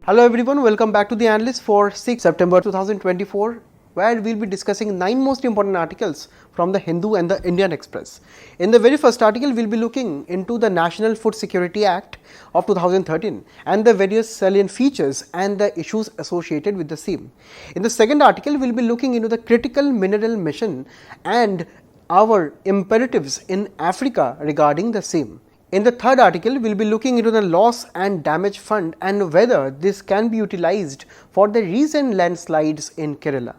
Hello everyone, welcome back to the Analyst for 6 September 2024, where we'll be discussing 9 most important articles from the Hindu and the Indian Express. In the very first article, we'll be looking into the National Food Security Act of 2013 and the various salient features and the issues associated with the same. In the second article, we'll be looking into the Critical Mineral Mission and our imperatives in Africa regarding the same. In the third article, we will be looking into the loss and damage fund and whether this can be utilized for the recent landslides in Kerala.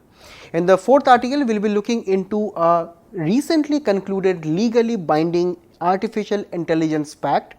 In the fourth article, we will be looking into a recently concluded legally binding artificial intelligence pact.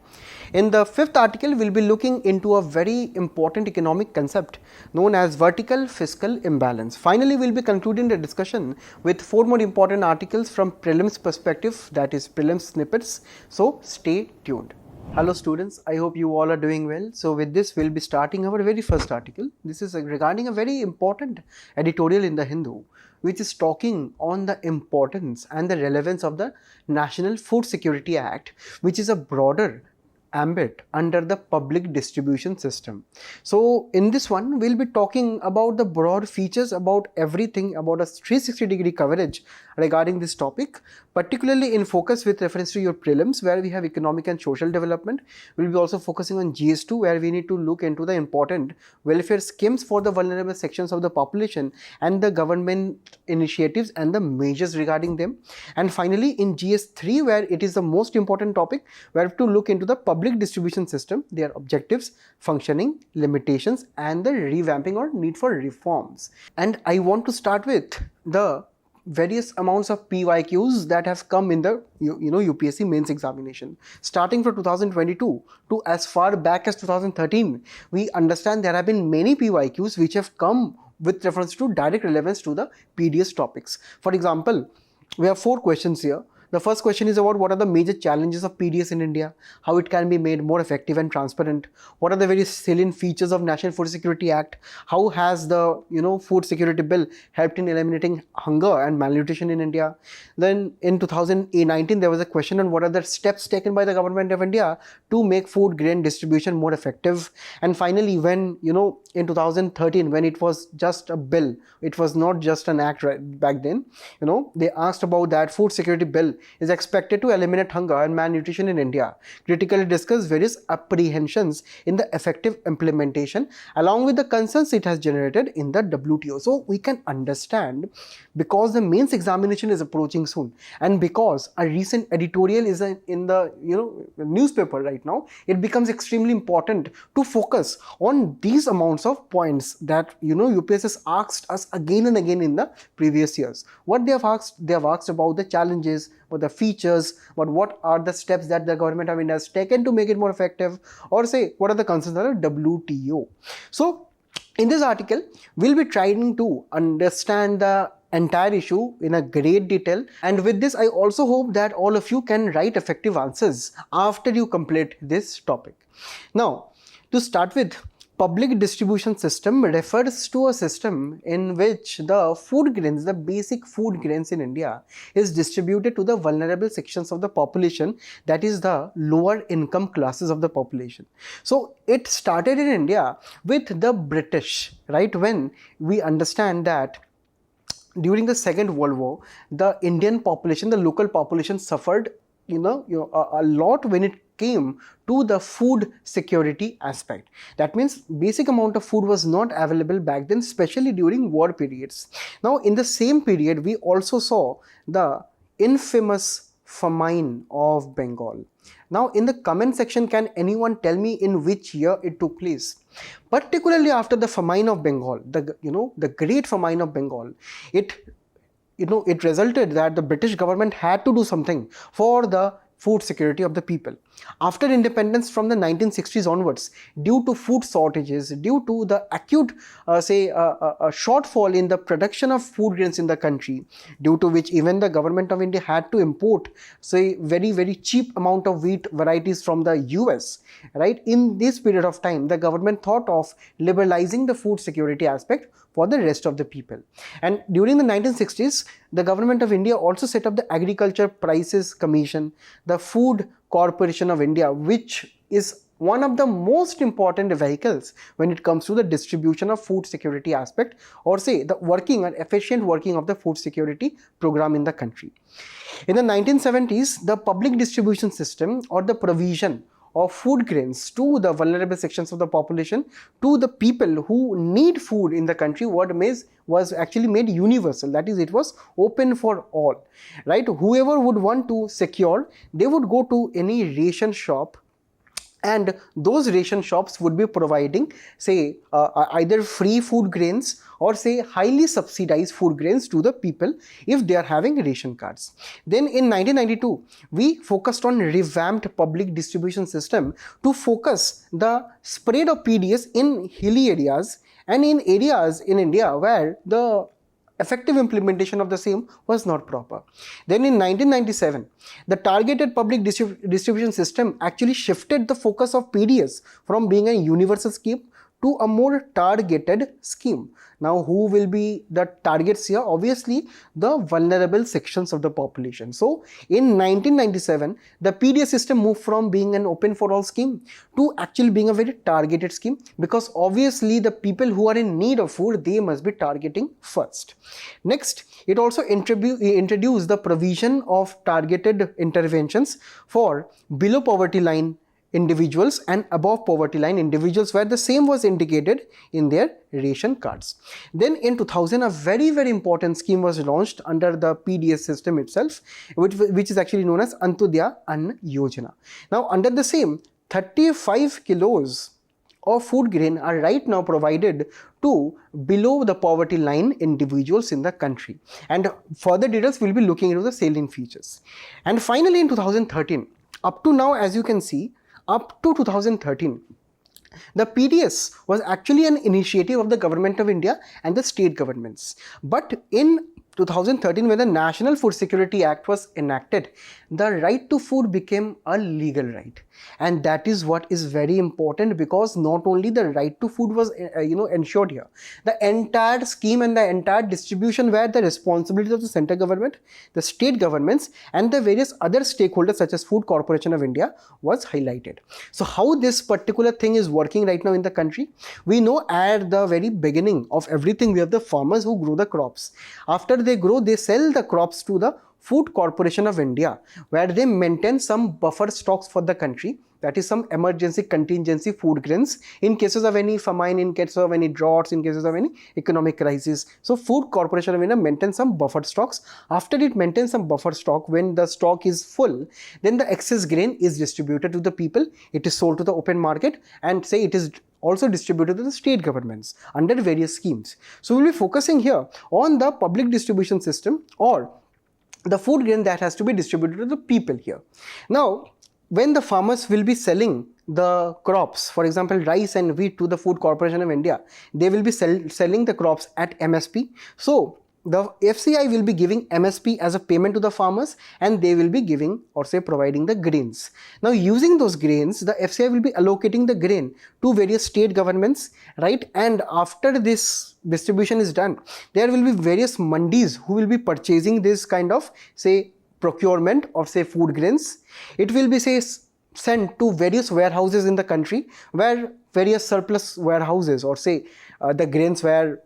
In the fifth article, we will be looking into a very important economic concept known as vertical fiscal imbalance. Finally, we will be concluding the discussion with 4 more important articles from prelims perspective, that is Prelims Snippets. So, stay tuned. Hello students, I hope you all are doing well. So, with this we will be starting our very first article. This is regarding a very important editorial in the Hindu, which is talking on the importance and the relevance of the National Food Security Act, which is a broader ambit under the public distribution system. So, in this one we will be talking about the broad features about everything about a 360-degree coverage regarding this topic, particularly in focus with reference to your prelims where we have economic and social development. We will be also focusing on GS2 where we need to look into the important welfare schemes for the vulnerable sections of the population and the government initiatives and the measures regarding them. And finally, in GS3 where it is the most important topic, we have to look into the public distribution system, their objectives, functioning, limitations and the revamping or need for reforms. And I want to start with the various amounts of PYQs that have come in the UPSC mains examination. Starting from 2022 to as far back as 2013, we understand there have been many PYQs which have come with reference to direct relevance to the PDS topics. For example, we have 4 questions here. The first question is about what are the major challenges of PDS in India, how it can be made more effective and transparent, what are the various salient features of National Food Security Act, how has the food security bill helped in eliminating hunger and malnutrition in India. Then in 2019 there was a question on what are the steps taken by the government of India to make food grain distribution more effective. And finally, when in 2013 when it was just a bill, it was not just an act back then, they asked about that food security bill is expected to eliminate hunger and malnutrition in India, critically discuss various apprehensions in the effective implementation along with the concerns it has generated in the WTO. So we can understand, because the mains examination is approaching soon and because a recent editorial is in the newspaper right now, it becomes extremely important to focus on these amounts of points that UPSC has asked us again and again in the previous years. What they have asked about the challenges, what the features, but what are the steps that the government of India has taken to make it more effective, or say what are the concerns of the WTO. So in this article, we'll be trying to understand the entire issue in a great detail, and with this I also hope that all of you can write effective answers after you complete this topic. Now, to start with, public distribution system refers to a system in which the food grains, the basic food grains in India, is distributed to the vulnerable sections of the population, that is the lower income classes of the population. So it started in India with the British, right? When we understand that during the Second World War, the Indian population, the local population suffered a lot when it came to the food security aspect. That means basic amount of food was not available back then, especially during war periods. Now in the same period, we also saw the infamous famine of Bengal. Now in the comment section, can anyone tell me in which year it took place? Particularly after the famine of Bengal, the great famine of Bengal, it resulted that the British government had to do something for the food security of the people. After independence from the 1960s onwards, due to food shortages, due to the acute a shortfall in the production of food grains in the country, due to which even the government of India had to import very cheap amount of wheat varieties from the US, right? In this period of time, the government thought of liberalizing the food security aspect for the rest of the people. And during the 1960s, the government of India also set up the Agriculture Prices Commission, the Food Corporation of India, which is one of the most important vehicles when it comes to the distribution of food security aspect, or say the working and efficient working of the food security program in the country. In the 1970s, the public distribution system or the provision of food grains to the vulnerable sections of the population, to the people who need food in the country, was actually made universal. That is, it was open for all, right? Whoever would want to secure, they would go to any ration shop, and those ration shops would be providing, say, either free food grains or say highly subsidized food grains to the people if they are having ration cards. Then in 1992, we focused on revamped public distribution system to focus the spread of PDS in hilly areas and in areas in India where the effective implementation of the same was not proper. Then in 1997, the targeted public distribution system actually shifted the focus of PDS from being a universal scheme to a more targeted scheme. Now, who will be the targets here? Obviously, the vulnerable sections of the population. So, in 1997, the PDS system moved from being an open for all scheme to actually being a very targeted scheme, because obviously the people who are in need of food, they must be targeting first. Next, it also introduced the provision of targeted interventions for below poverty line individuals and above poverty line individuals, where the same was indicated in their ration cards. Then in 2000, a very important scheme was launched under the PDS system itself, which is actually known as Antyodaya Ann Yojana. Now, under the same, 35 kilos of food grain are right now provided to below the poverty line individuals in the country, and further details will be looking into the salient features. And finally, in 2013, up to now, as you can see, up to 2013, the PDS was actually an initiative of the Government of India and the state governments. But in 2013, when the National Food Security Act was enacted, the right to food became a legal right. And that is what is very important, because not only the right to food was ensured here, the entire scheme and the entire distribution were the responsibility of the central government, the state governments, and the various other stakeholders such as Food Corporation of India was highlighted. So how this particular thing is working right now in the country? We know at the very beginning of everything, we have the farmers who grow the crops. After they grow, they sell the crops to the Food Corporation of India, where they maintain some buffer stocks for the country, that is some emergency contingency food grains in cases of any famine, in cases of any droughts, in cases of any economic crisis. So Food Corporation of India maintains some buffer stocks. After it maintains some buffer stock, when the stock is full, then the excess grain is distributed to the people. It is sold to the open market, and say it is also distributed to the state governments under various schemes. So we'll be focusing here on the public distribution system, or the food grain that has to be distributed to the people here. Now, when the farmers will be selling the crops, for example, rice and wheat, to the Food Corporation of India, they will be selling the crops at MSP. So the FCI will be giving MSP as a payment to the farmers, and they will be giving, or say providing, the grains. Now, using those grains, the FCI will be allocating the grain to various state governments, right? And after this distribution is done, there will be various mandis who will be purchasing this kind of, say, procurement of, say, food grains. It will be, say, sent to various warehouses in the country, where various surplus warehouses, or say the grains where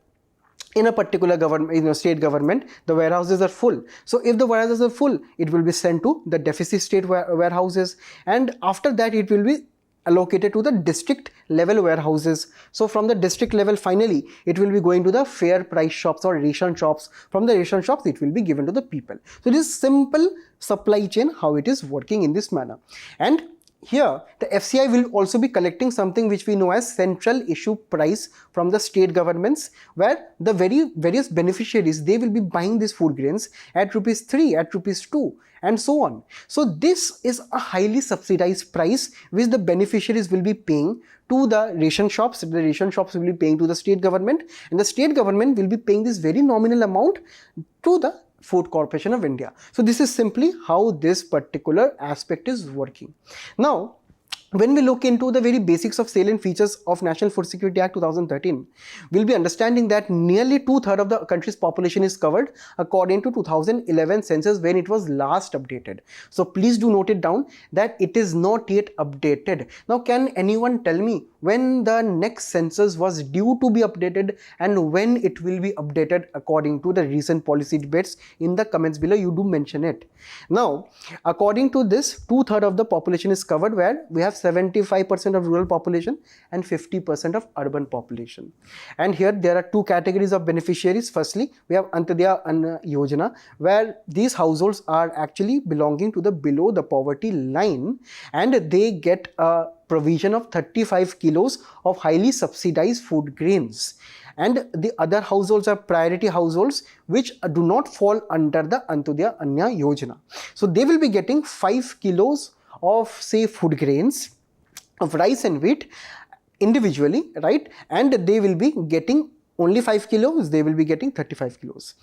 in a particular government, state government, the warehouses are full. So if the warehouses are full, it will be sent to the deficit state warehouses, and after that it will be allocated to the district level warehouses. So from the district level, finally it will be going to the fair price shops or ration shops. From the ration shops, it will be given to the people. So this is simple supply chain, how it is working in this manner. And here the FCI will also be collecting something which we know as central issue price from the state governments, where the various beneficiaries, they will be buying these food grains at ₹3, at ₹2, and so on. So this is a highly subsidized price which the beneficiaries will be paying to the ration shops. The ration shops will be paying to the state government, and the state government will be paying this very nominal amount to the Food Corporation of India. So this is simply how this particular aspect is working. Now, when we look into the very basics of salient features of National Food Security Act 2013, we'll be understanding that nearly two-thirds of the country's population is covered according to 2011 census when it was last updated. So please do note it down that it is not yet updated. Now, can anyone tell me when the next census was due to be updated and when it will be updated according to the recent policy debates? In the comments below, you do mention it. Now, according to this, two-thirds of the population is covered, where we have 75% of rural population and 50% of urban population. And here there are two categories of beneficiaries. Firstly, we have Antyodaya Anna Yojana, where these households are actually belonging to the below the poverty line, and they get a provision of 35 kilos of highly subsidized food grains. And the other households are priority households which do not fall under the Antyodaya Anna Yojana. So they will be getting 5 kilos of, say, food grains, of rice and wheat individually, right? And they will be getting only 5 kilos, they will be getting 35 kilos.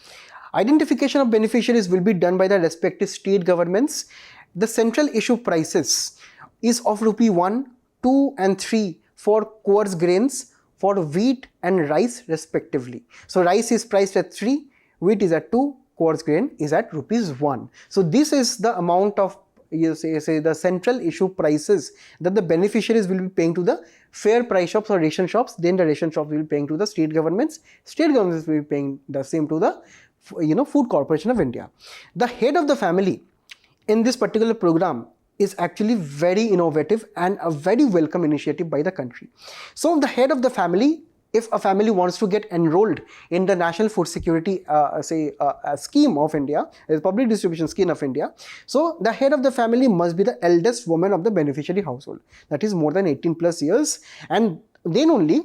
Identification of beneficiaries will be done by the respective state governments. The central issue prices is of rupee 1, 2 and 3 for coarse grains, for wheat and rice respectively. So rice is priced at 3, wheat is at 2, coarse grain is at rupees 1. So this is the amount of, you say the central issue prices that the beneficiaries will be paying to the fair price shops or ration shops. Then the ration shops will be paying to the state governments. State governments will be paying the same to the Food Corporation of India. The head of the family in this particular program is actually very innovative and a very welcome initiative by the country. So the head of the family, if a family wants to get enrolled in the National Food Security scheme of India, the public distribution scheme of India, so the head of the family must be the eldest woman of the beneficiary household, that is more than 18 plus years, and then only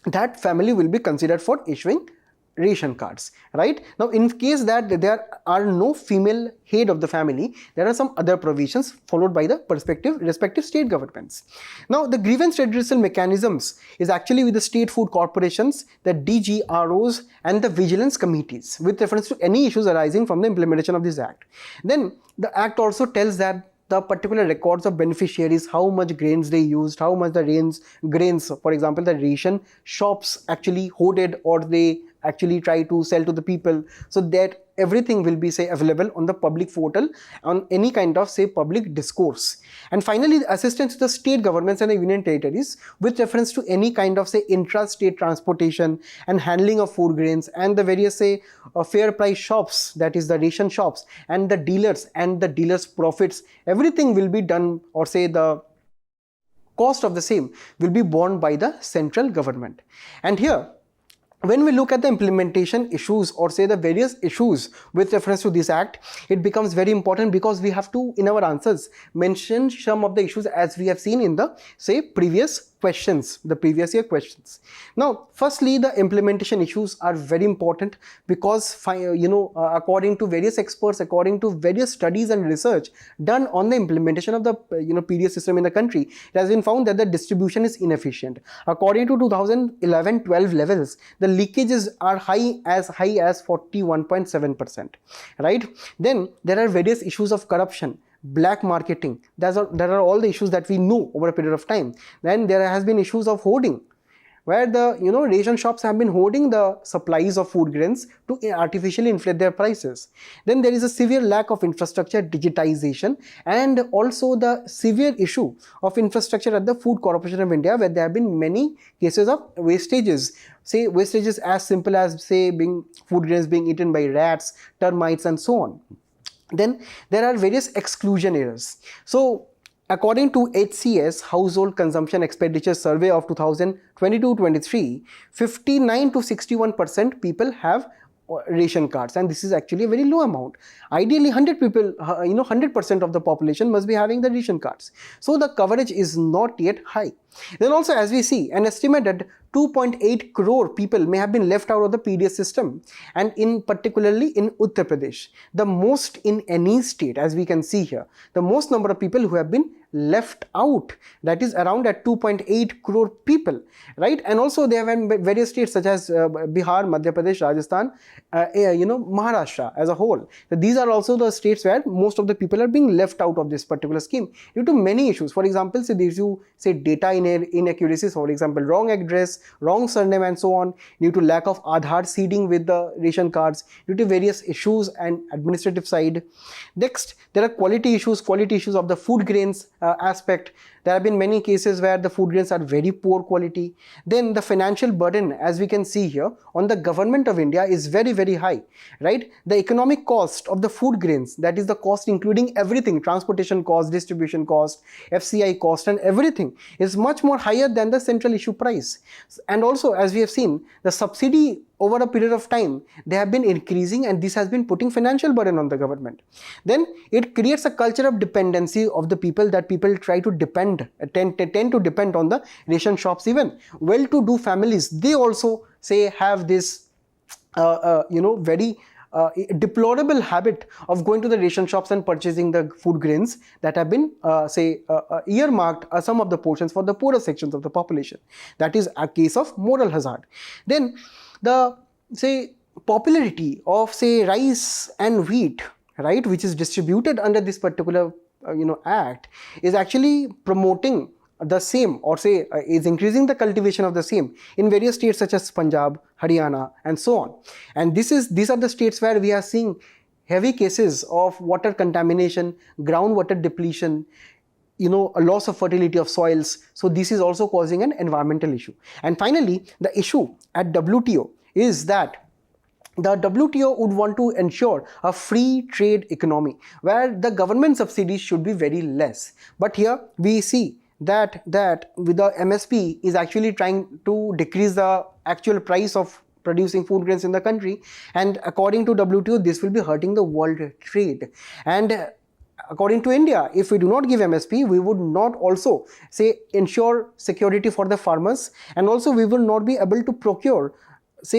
that family will be considered for issuing ration cards, right? Now, in case that there are no female head of the family, there are some other provisions followed by the respective state governments. Now, the grievance redressal mechanisms is actually with the state food corporations, the DGROs and the vigilance committees with reference to any issues arising from the implementation of this act. Then the act also tells that the particular records of beneficiaries, how much grains they used, how much the grains, for example, the ration shops actually hoarded or they actually try to sell to the people, so that everything will be, say, available on the public portal on any kind of, say, public discourse. And finally, the assistance to the state governments and the union territories with reference to any kind of, say, intra-state transportation and handling of food grains, and the various, say, fair price shops, that is the ration shops, and the dealers' profits, everything will be done, or say the cost of the same will be borne by the central government. And here, when we look at the implementation issues, or say the various issues with reference to this act, it becomes very important because we have to, in our answers, mention some of the issues as we have seen in the, say, previous year questions. Now, firstly, the implementation issues are very important because, according to various experts, according to various studies and research done on the implementation of the, PDS system in the country, it has been found that the distribution is inefficient. According to 2011-12 levels, the leakages are high as 41.7%, right? Then there are various issues of corruption, black marketing. There are all the issues that we know over a period of time. Then there has been issues of hoarding, where the ration shops have been hoarding the supplies of food grains to artificially inflate their prices. Then there is a severe lack of infrastructure, digitization, and also the severe issue of infrastructure at the Food Corporation of India, where there have been many cases of wastages. Say wastages as simple as, say, food grains being eaten by rats, termites, and so on. Then there are various exclusion errors. So according to HCS Household Consumption Expenditure Survey of 2022-23, 59 to 61% people have ration cards, and this is actually a very low amount. Ideally, 100% of the population must be having the ration cards. So the coverage is not yet high. Then also, as we see, an estimate that 2.8 crore people may have been left out of the PDS system, and in particularly in Uttar Pradesh, the most in any state, as we can see here, the most number of people who have been left out, that is around at 2.8 crore people, right? And also they have in various states such as Bihar, Madhya Pradesh, Rajasthan, Maharashtra as a whole. So these are also the states where most of the people are being left out of this particular scheme due to many issues. For example, say these you say data inaccuracies, for example, wrong address, wrong surname and so on, due to lack of Aadhaar seeding with the ration cards, due to various issues and administrative side. Next, there are quality issues of the food grains aspect. There have been many cases where the food grains are very poor quality. Then the financial burden, as we can see here, on the government of India is very, very high, right? The economic cost of the food grains, that is the cost including everything, transportation cost, distribution cost, FCI cost and everything, is much more higher than the central issue price. And also, as we have seen, the subsidy over a period of time, they have been increasing, and this has been putting financial burden on the government. Then it creates a culture of dependency of the people, that people try to tend to depend on the ration shops. Even well-to-do families, they also say have this very deplorable habit of going to the ration shops and purchasing the food grains that have been earmarked some of the portions for the poorer sections of the population. That is a case of moral hazard. Then the popularity of rice and wheat, right, which is distributed under this particular act, is actually promoting the same, or is increasing the cultivation of the same in various states such as Punjab, Haryana and so on. And these are the states where we are seeing heavy cases of water contamination, groundwater depletion, a loss of fertility of soils. So this is also causing an environmental issue. And finally, the issue at WTO is that the WTO would want to ensure a free trade economy where the government subsidies should be very less. But here we see that with the MSP is actually trying to decrease the actual price of producing food grains in the country, and according to WTO, this will be hurting the world trade. And according to India, if we do not give MSP, we would not also ensure security for the farmers, and also we will not be able to procure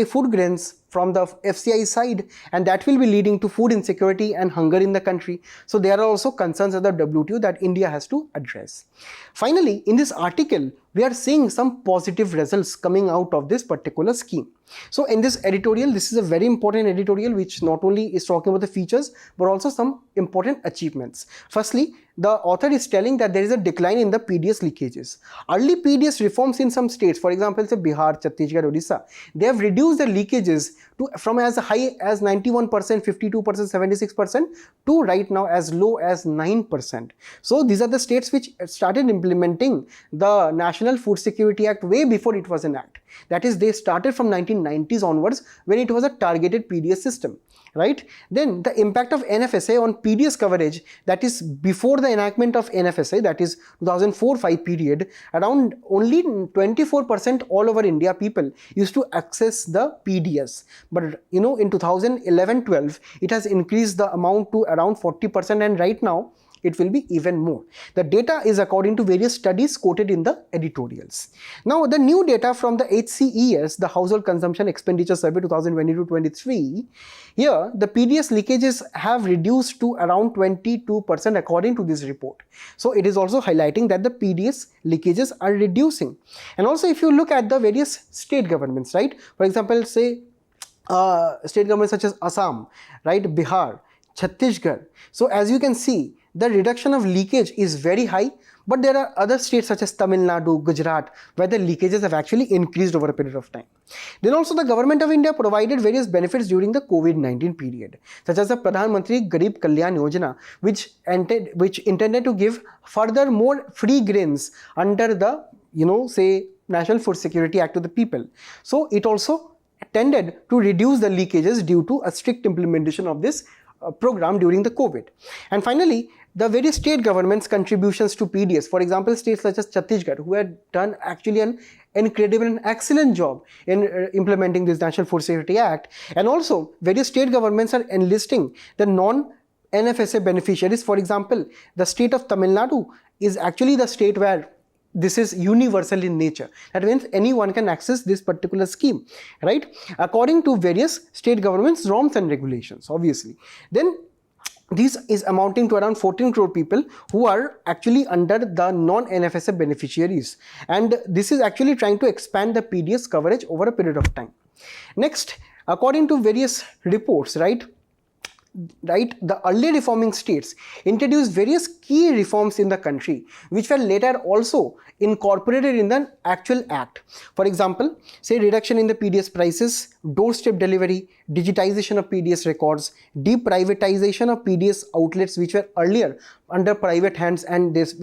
food grains from the FCI side, and that will be leading to food insecurity and hunger in the country. So there are also concerns at the WTO that India has to address. Finally, in this article, we are seeing some positive results coming out of this particular scheme. So in this editorial, this is a very important editorial which not only is talking about the features but also some important achievements. Firstly, the author is telling that there is a decline in the PDS leakages. Early PDS reforms in some states, for example, Bihar, Chhattisgarh, Odisha, they have reduced the leakages from as high as 91%, 52%, 76% to right now as low as 9%. So these are the states which started implementing the National Food Security Act way before it was an act. That is, they started from 1990s onwards when it was a targeted PDS system, right? Then the impact of NFSA on PDS coverage, that is before the enactment of NFSA, that is 2004-5 period, around only 24% all over India people used to access the PDS. But in 2011-12, it has increased the amount to around 40%, and right now it will be even more. The data is according to various studies quoted in the editorials. Now, the new data from the HCES, the Household Consumption Expenditure Survey 2022-23, here the PDS leakages have reduced to around 22% according to this report. So it is also highlighting that the PDS leakages are reducing. And also, if you look at the various state governments, right, for example, state governments such as Assam, right, Bihar, Chhattisgarh. So as you can see, the reduction of leakage is very high, but there are other states such as Tamil Nadu, Gujarat, where the leakages have actually increased over a period of time. Then also the government of India provided various benefits during the COVID-19 period, such as the Pradhan Mantri Garib Kalyan Yojana, which intended to give further more free grains under the, National Food Security Act to the people. So it also tended to reduce the leakages due to a strict implementation of this program during the COVID. And finally, the various state governments' contributions to PDS, for example, states such as Chhattisgarh, who had done actually an incredible and excellent job in implementing this National Food Security Act, and also various state governments are enlisting the non-NFSA beneficiaries. For example, the state of Tamil Nadu is actually the state where this is universal in nature. That means anyone can access this particular scheme, right? According to various state governments, norms and regulations, obviously. Then this is amounting to around 14 crore people who are actually under the non-NFSA beneficiaries, and this is actually trying to expand the PDS coverage over a period of time. Next, according to various reports, right, the earlier reforming states introduced various key reforms in the country, which were later also incorporated in the actual act. For example, say reduction in the PDS prices, doorstep delivery, digitization of PDS records, deprivatization of PDS outlets which were earlier under private hands, and this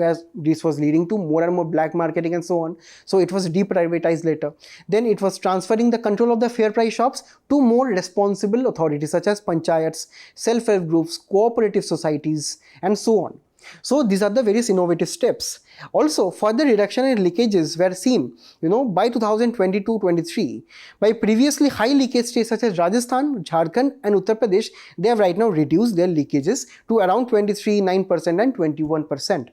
was leading to more and more black marketing and so on. So it was deprivatized later. Then it was transferring the control of the fair price shops to more responsible authorities such as panchayats, self-help groups, cooperative societies, and so on. So these are the various innovative steps. Also, further reduction in leakages were seen, by 2022-23 by previously high leakage states such as Rajasthan, Jharkhand, and Uttar Pradesh. They have right now reduced their leakages to around 23%, 9%, and 21%.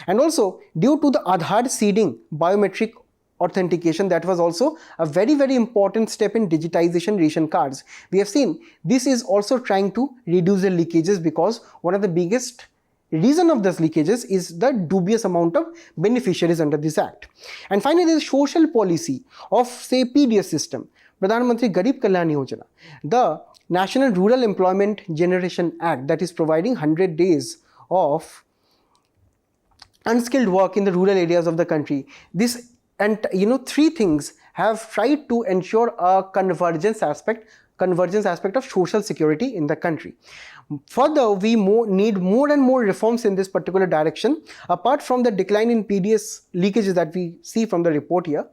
And also, due to the Aadhaar seeding biometric authentication, that was also a very, very important step in digitization ration cards. We have seen this is also trying to reduce the leakages, because one of the biggest reason of this leakages is the dubious amount of beneficiaries under this act. And finally, there is social policy of, say, PDS system, Pradhan Mantri Garib Kalyan Yojana, the National Rural Employment Generation Act, that is providing 100 days of unskilled work in the rural areas of the country. This, and three things have tried to ensure a convergence aspect of social security in the country. Further, we need more and more reforms in this particular direction. Apart from the decline in PDS leakages that we see from the report here,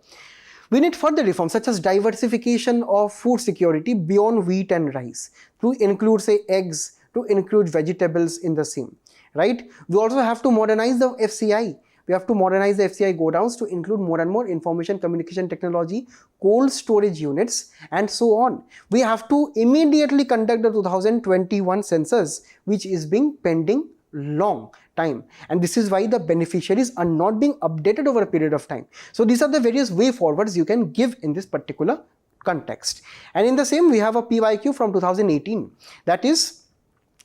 we need further reforms such as diversification of food security beyond wheat and rice, to include, say, eggs, to include vegetables in the same, right? We also have to modernize the FCI. We have to modernize the FCI godowns to include more and more information communication technology, cold storage units, and so on. We have to immediately conduct the 2021 census, which is being pending long time, and this is why the beneficiaries are not being updated over a period of time. So these are the various way forwards you can give in this particular context. And in the same, we have a PYQ from 2018, that is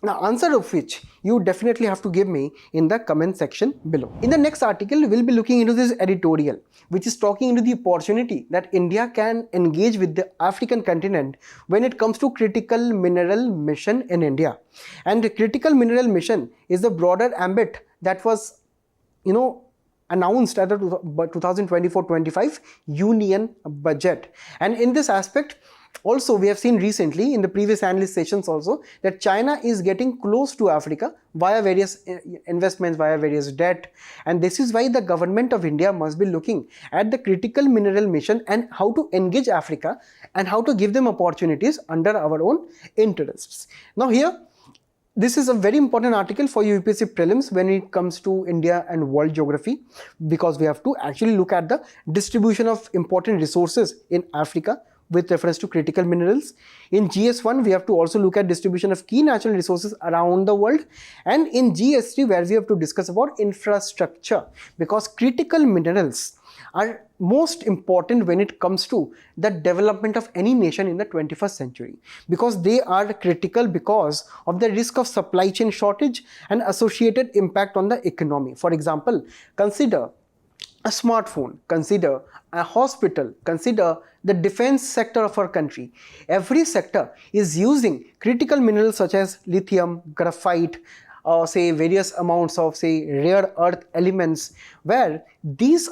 the answer of which you definitely have to give me in the comment section below. In the next article, we will be looking into this editorial, which is talking into the opportunity that India can engage with the African continent when it comes to critical mineral mission in India. And the critical mineral mission is the broader ambit that was, announced at the 2024-25 union budget. And in this aspect, also, we have seen recently in the previous analyst sessions also that China is getting close to Africa via various investments, via various debt, and this is why the government of India must be looking at the critical mineral mission and how to engage Africa and how to give them opportunities under our own interests. Now here, this is a very important article for UPSC prelims when it comes to India and world geography, because we have to actually look at the distribution of important resources in Africa with reference to critical minerals. In GS1, we have to also look at distribution of key natural resources around the world, and in GS3, where we have to discuss about infrastructure, because critical minerals are most important when it comes to the development of any nation in the 21st century, because they are critical because of the risk of supply chain shortage and associated impact on the economy. For example, consider a smartphone, consider a hospital, consider the defense sector of our country. Every sector is using critical minerals such as lithium, graphite, say various amounts of, say, rare earth elements, where these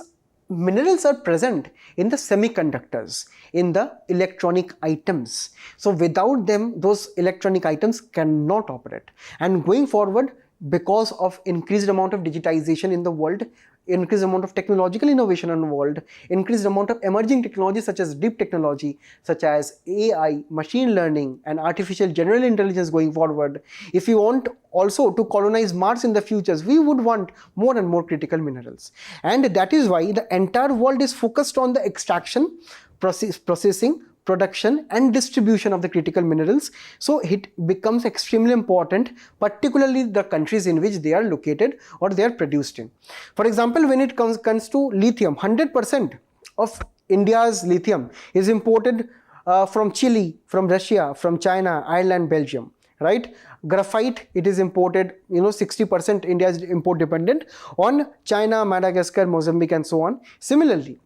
minerals are present in the semiconductors, in the electronic items. So without them, those electronic items cannot operate. And going forward, because of increased amount of digitization in the world, increased amount of technological innovation in the world, increased amount of emerging technologies such as deep technology, such as AI, machine learning, and artificial general intelligence going forward, if we want also to colonize Mars in the futures, we would want more and more critical minerals. And that is why the entire world is focused on the extraction, processing, production and distribution of the critical minerals. So it becomes extremely important, particularly the countries in which they are located or they are produced in. For example, when it comes to lithium, 100% of India's lithium is imported from Chile, from Russia, from China, Ireland, Belgium, right? Graphite, it is imported, 60% India is import dependent on China, Madagascar, Mozambique and so on. Similarly,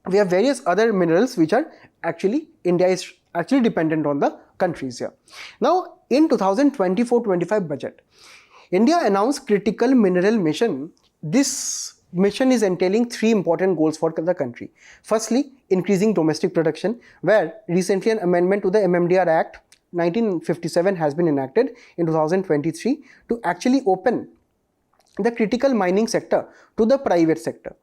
we have various other minerals which are actually, India is actually dependent on the countries here. Now, in 2024-25 budget, India announced critical mineral mission. This mission is entailing three important goals for the country. Firstly, increasing domestic production, where recently an amendment to the MMDR Act 1957 has been enacted in 2023 to actually open the critical mining sector to the private sector.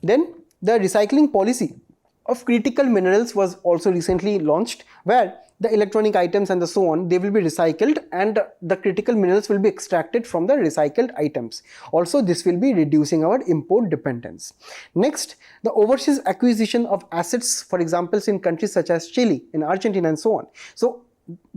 Then the recycling policy of critical minerals was also recently launched, where the electronic items and so on, they will be recycled and the critical minerals will be extracted from the recycled items. Also, this will be reducing our import dependence. Next, the overseas acquisition of assets, for example, in countries such as Chile, in Argentina and so on. So,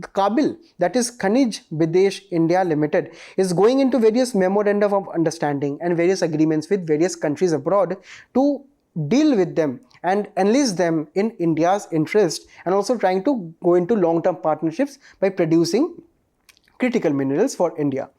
Kabil, that is Khanij Bidesh India Limited, is going into various memorandum of understanding and various agreements with various countries abroad to deal with them and enlist them in India's interest, and also trying to go into long-term partnerships by producing critical minerals for India.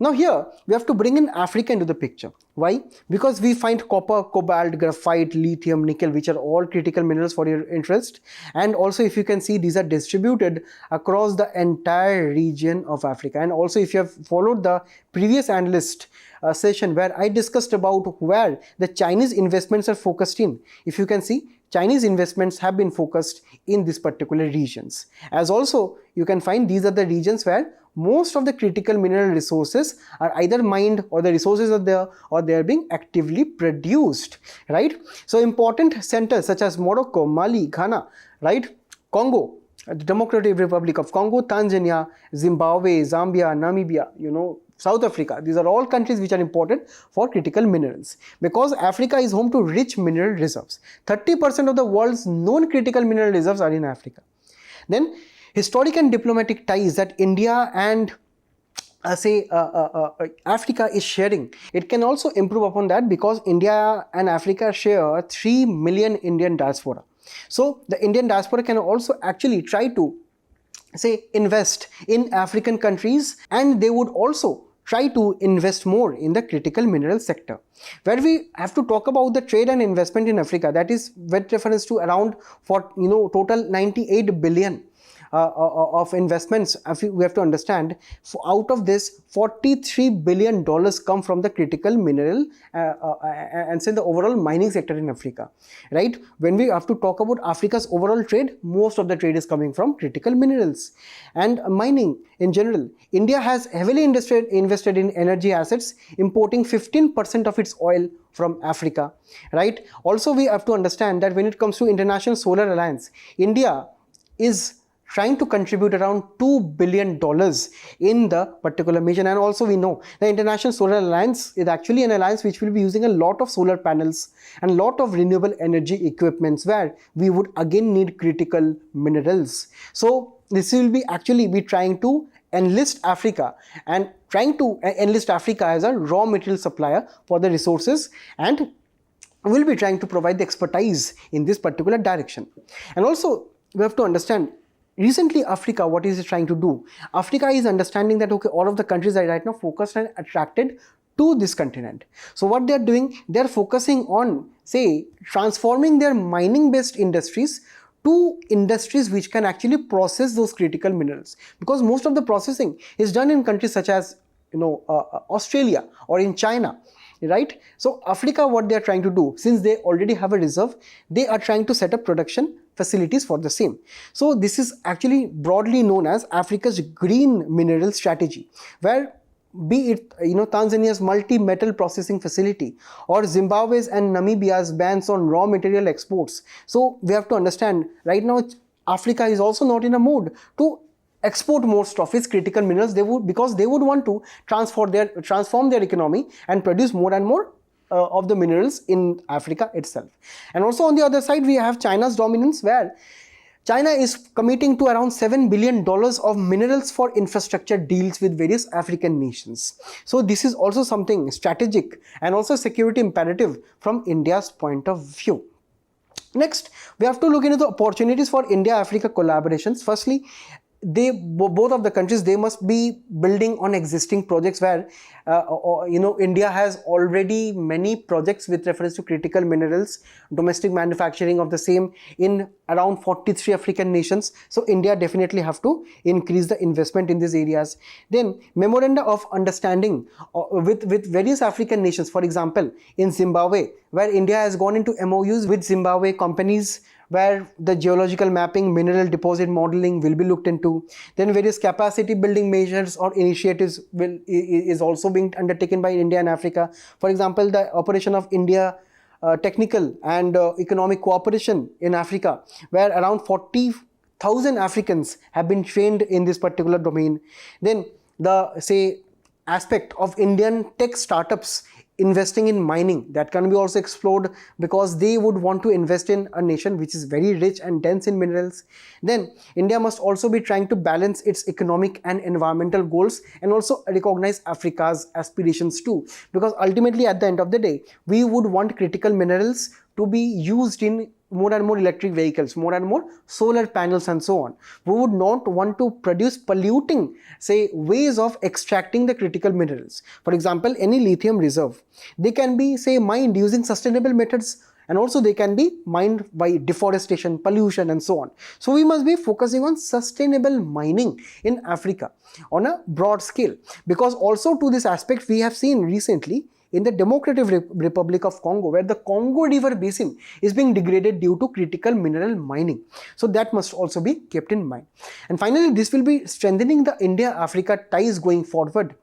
Now here we have to bring in Africa into the picture. Why? Because we find copper, cobalt, graphite, lithium, nickel, which are all critical minerals for your interest. And also, if you can see, these are distributed across the entire region of Africa. And also, if you have followed the previous analyst session where I discussed about where the Chinese investments are focused in, if you can see, Chinese investments have been focused in these particular regions. As also, you can find these are the regions where most of the critical mineral resources are either mined, or the resources are there, or they are being actively produced, right? So important centers such as Morocco, Mali, Ghana, right? Congo, the Democratic Republic of Congo, Tanzania, Zimbabwe, Zambia, Namibia, South Africa. These are all countries which are important for critical minerals, because Africa is home to rich mineral reserves. 30% of the world's known critical mineral reserves are in Africa. Then historic and diplomatic ties that India and Africa is sharing, it can also improve upon that, because India and Africa share 3 million Indian diaspora. So the Indian diaspora can also actually try to invest in African countries, and they would also try to invest more in the critical mineral sector. Where we have to talk about the trade and investment in Africa, that is with reference to around total 98 billion of investments. We have to understand, out of this, $43 billion come from the critical mineral and the overall mining sector in Africa, right? When we have to talk about Africa's overall trade, most of the trade is coming from critical minerals and mining in general. India has heavily invested in energy assets, importing 15% of its oil from Africa, right? Also, we have to understand that when it comes to International Solar Alliance, India is trying to contribute around $2 billion in the particular mission. And also, we know the International Solar Alliance is actually an alliance which will be using a lot of solar panels and a lot of renewable energy equipments, where we would again need critical minerals. So this will be trying to enlist Africa and trying to enlist Africa as a raw material supplier for the resources, and will be trying to provide the expertise in this particular direction. And also, we have to understand, recently Africa, what is it trying to do? Africa is understanding that, okay, all of the countries are right now focused and attracted to this continent. So what they are doing, they are focusing on, transforming their mining based industries to industries which can actually process those critical minerals, because most of the processing is done in countries such as Australia or in China, right? So Africa, what they are trying to do, since they already have a reserve, they are trying to set up production facilities for the same. So this is actually broadly known as Africa's green mineral strategy, where be it Tanzania's multi-metal processing facility or Zimbabwe's and Namibia's bans on raw material exports. So we have to understand, right now Africa is also not in a mood to export most of its critical minerals, because they would want to transform their economy and produce more and more of the minerals in Africa itself. And also on the other side, we have China's dominance, where China is committing to around $7 billion of minerals for infrastructure deals with various African nations. So this is also something strategic and also security imperative from India's point of view. Next, we have to look into the opportunities for India-Africa collaborations. Firstly, both of the countries, they must be building on existing projects where India has already many projects with reference to critical minerals, domestic manufacturing of the same in around 43 African nations. So India definitely have to increase the investment in these areas. Then memoranda of understanding with various African nations. For example, in Zimbabwe, where India has gone into MOUs with Zimbabwe companies, where the geological mapping, mineral deposit modeling will be looked into. Then various capacity building measures or initiatives is also being undertaken by India and Africa. For example, the operation of India technical and economic cooperation in Africa, where around 40,000 Africans have been trained in this particular domain. Then the aspect of Indian tech startups investing in mining, that can be also explored, because they would want to invest in a nation which is very rich and dense in minerals. Then India must also be trying to balance its economic and environmental goals and also recognize Africa's aspirations too, because ultimately at the end of the day, we would want critical minerals to be used in more and more electric vehicles, more and more solar panels and so on. We would not want to produce polluting, ways of extracting the critical minerals. For example, any lithium reserve, they can be, mined using sustainable methods, and also they can be mined by deforestation, pollution and so on. So we must be focusing on sustainable mining in Africa on a broad scale, because also to this aspect we have seen recently in the Democratic Republic of Congo, where the Congo River basin is being degraded due to critical mineral mining. So that must also be kept in mind. And finally, this will be strengthening the India-Africa ties going forward,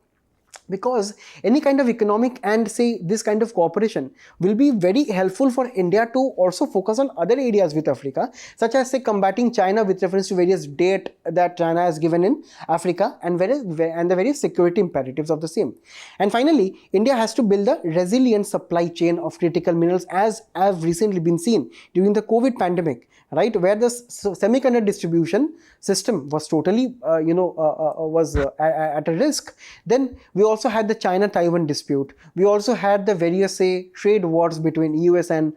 because any kind of economic and this kind of cooperation will be very helpful for India to also focus on other areas with Africa, such as combating China with reference to various debt that China has given in Africa and the various security imperatives of the same. And finally, India has to build a resilient supply chain of critical minerals, as have recently been seen during the COVID pandemic, right, where the semiconductor distribution system was totally at a risk. Then we also had the China-Taiwan dispute. We also had the various trade wars between US and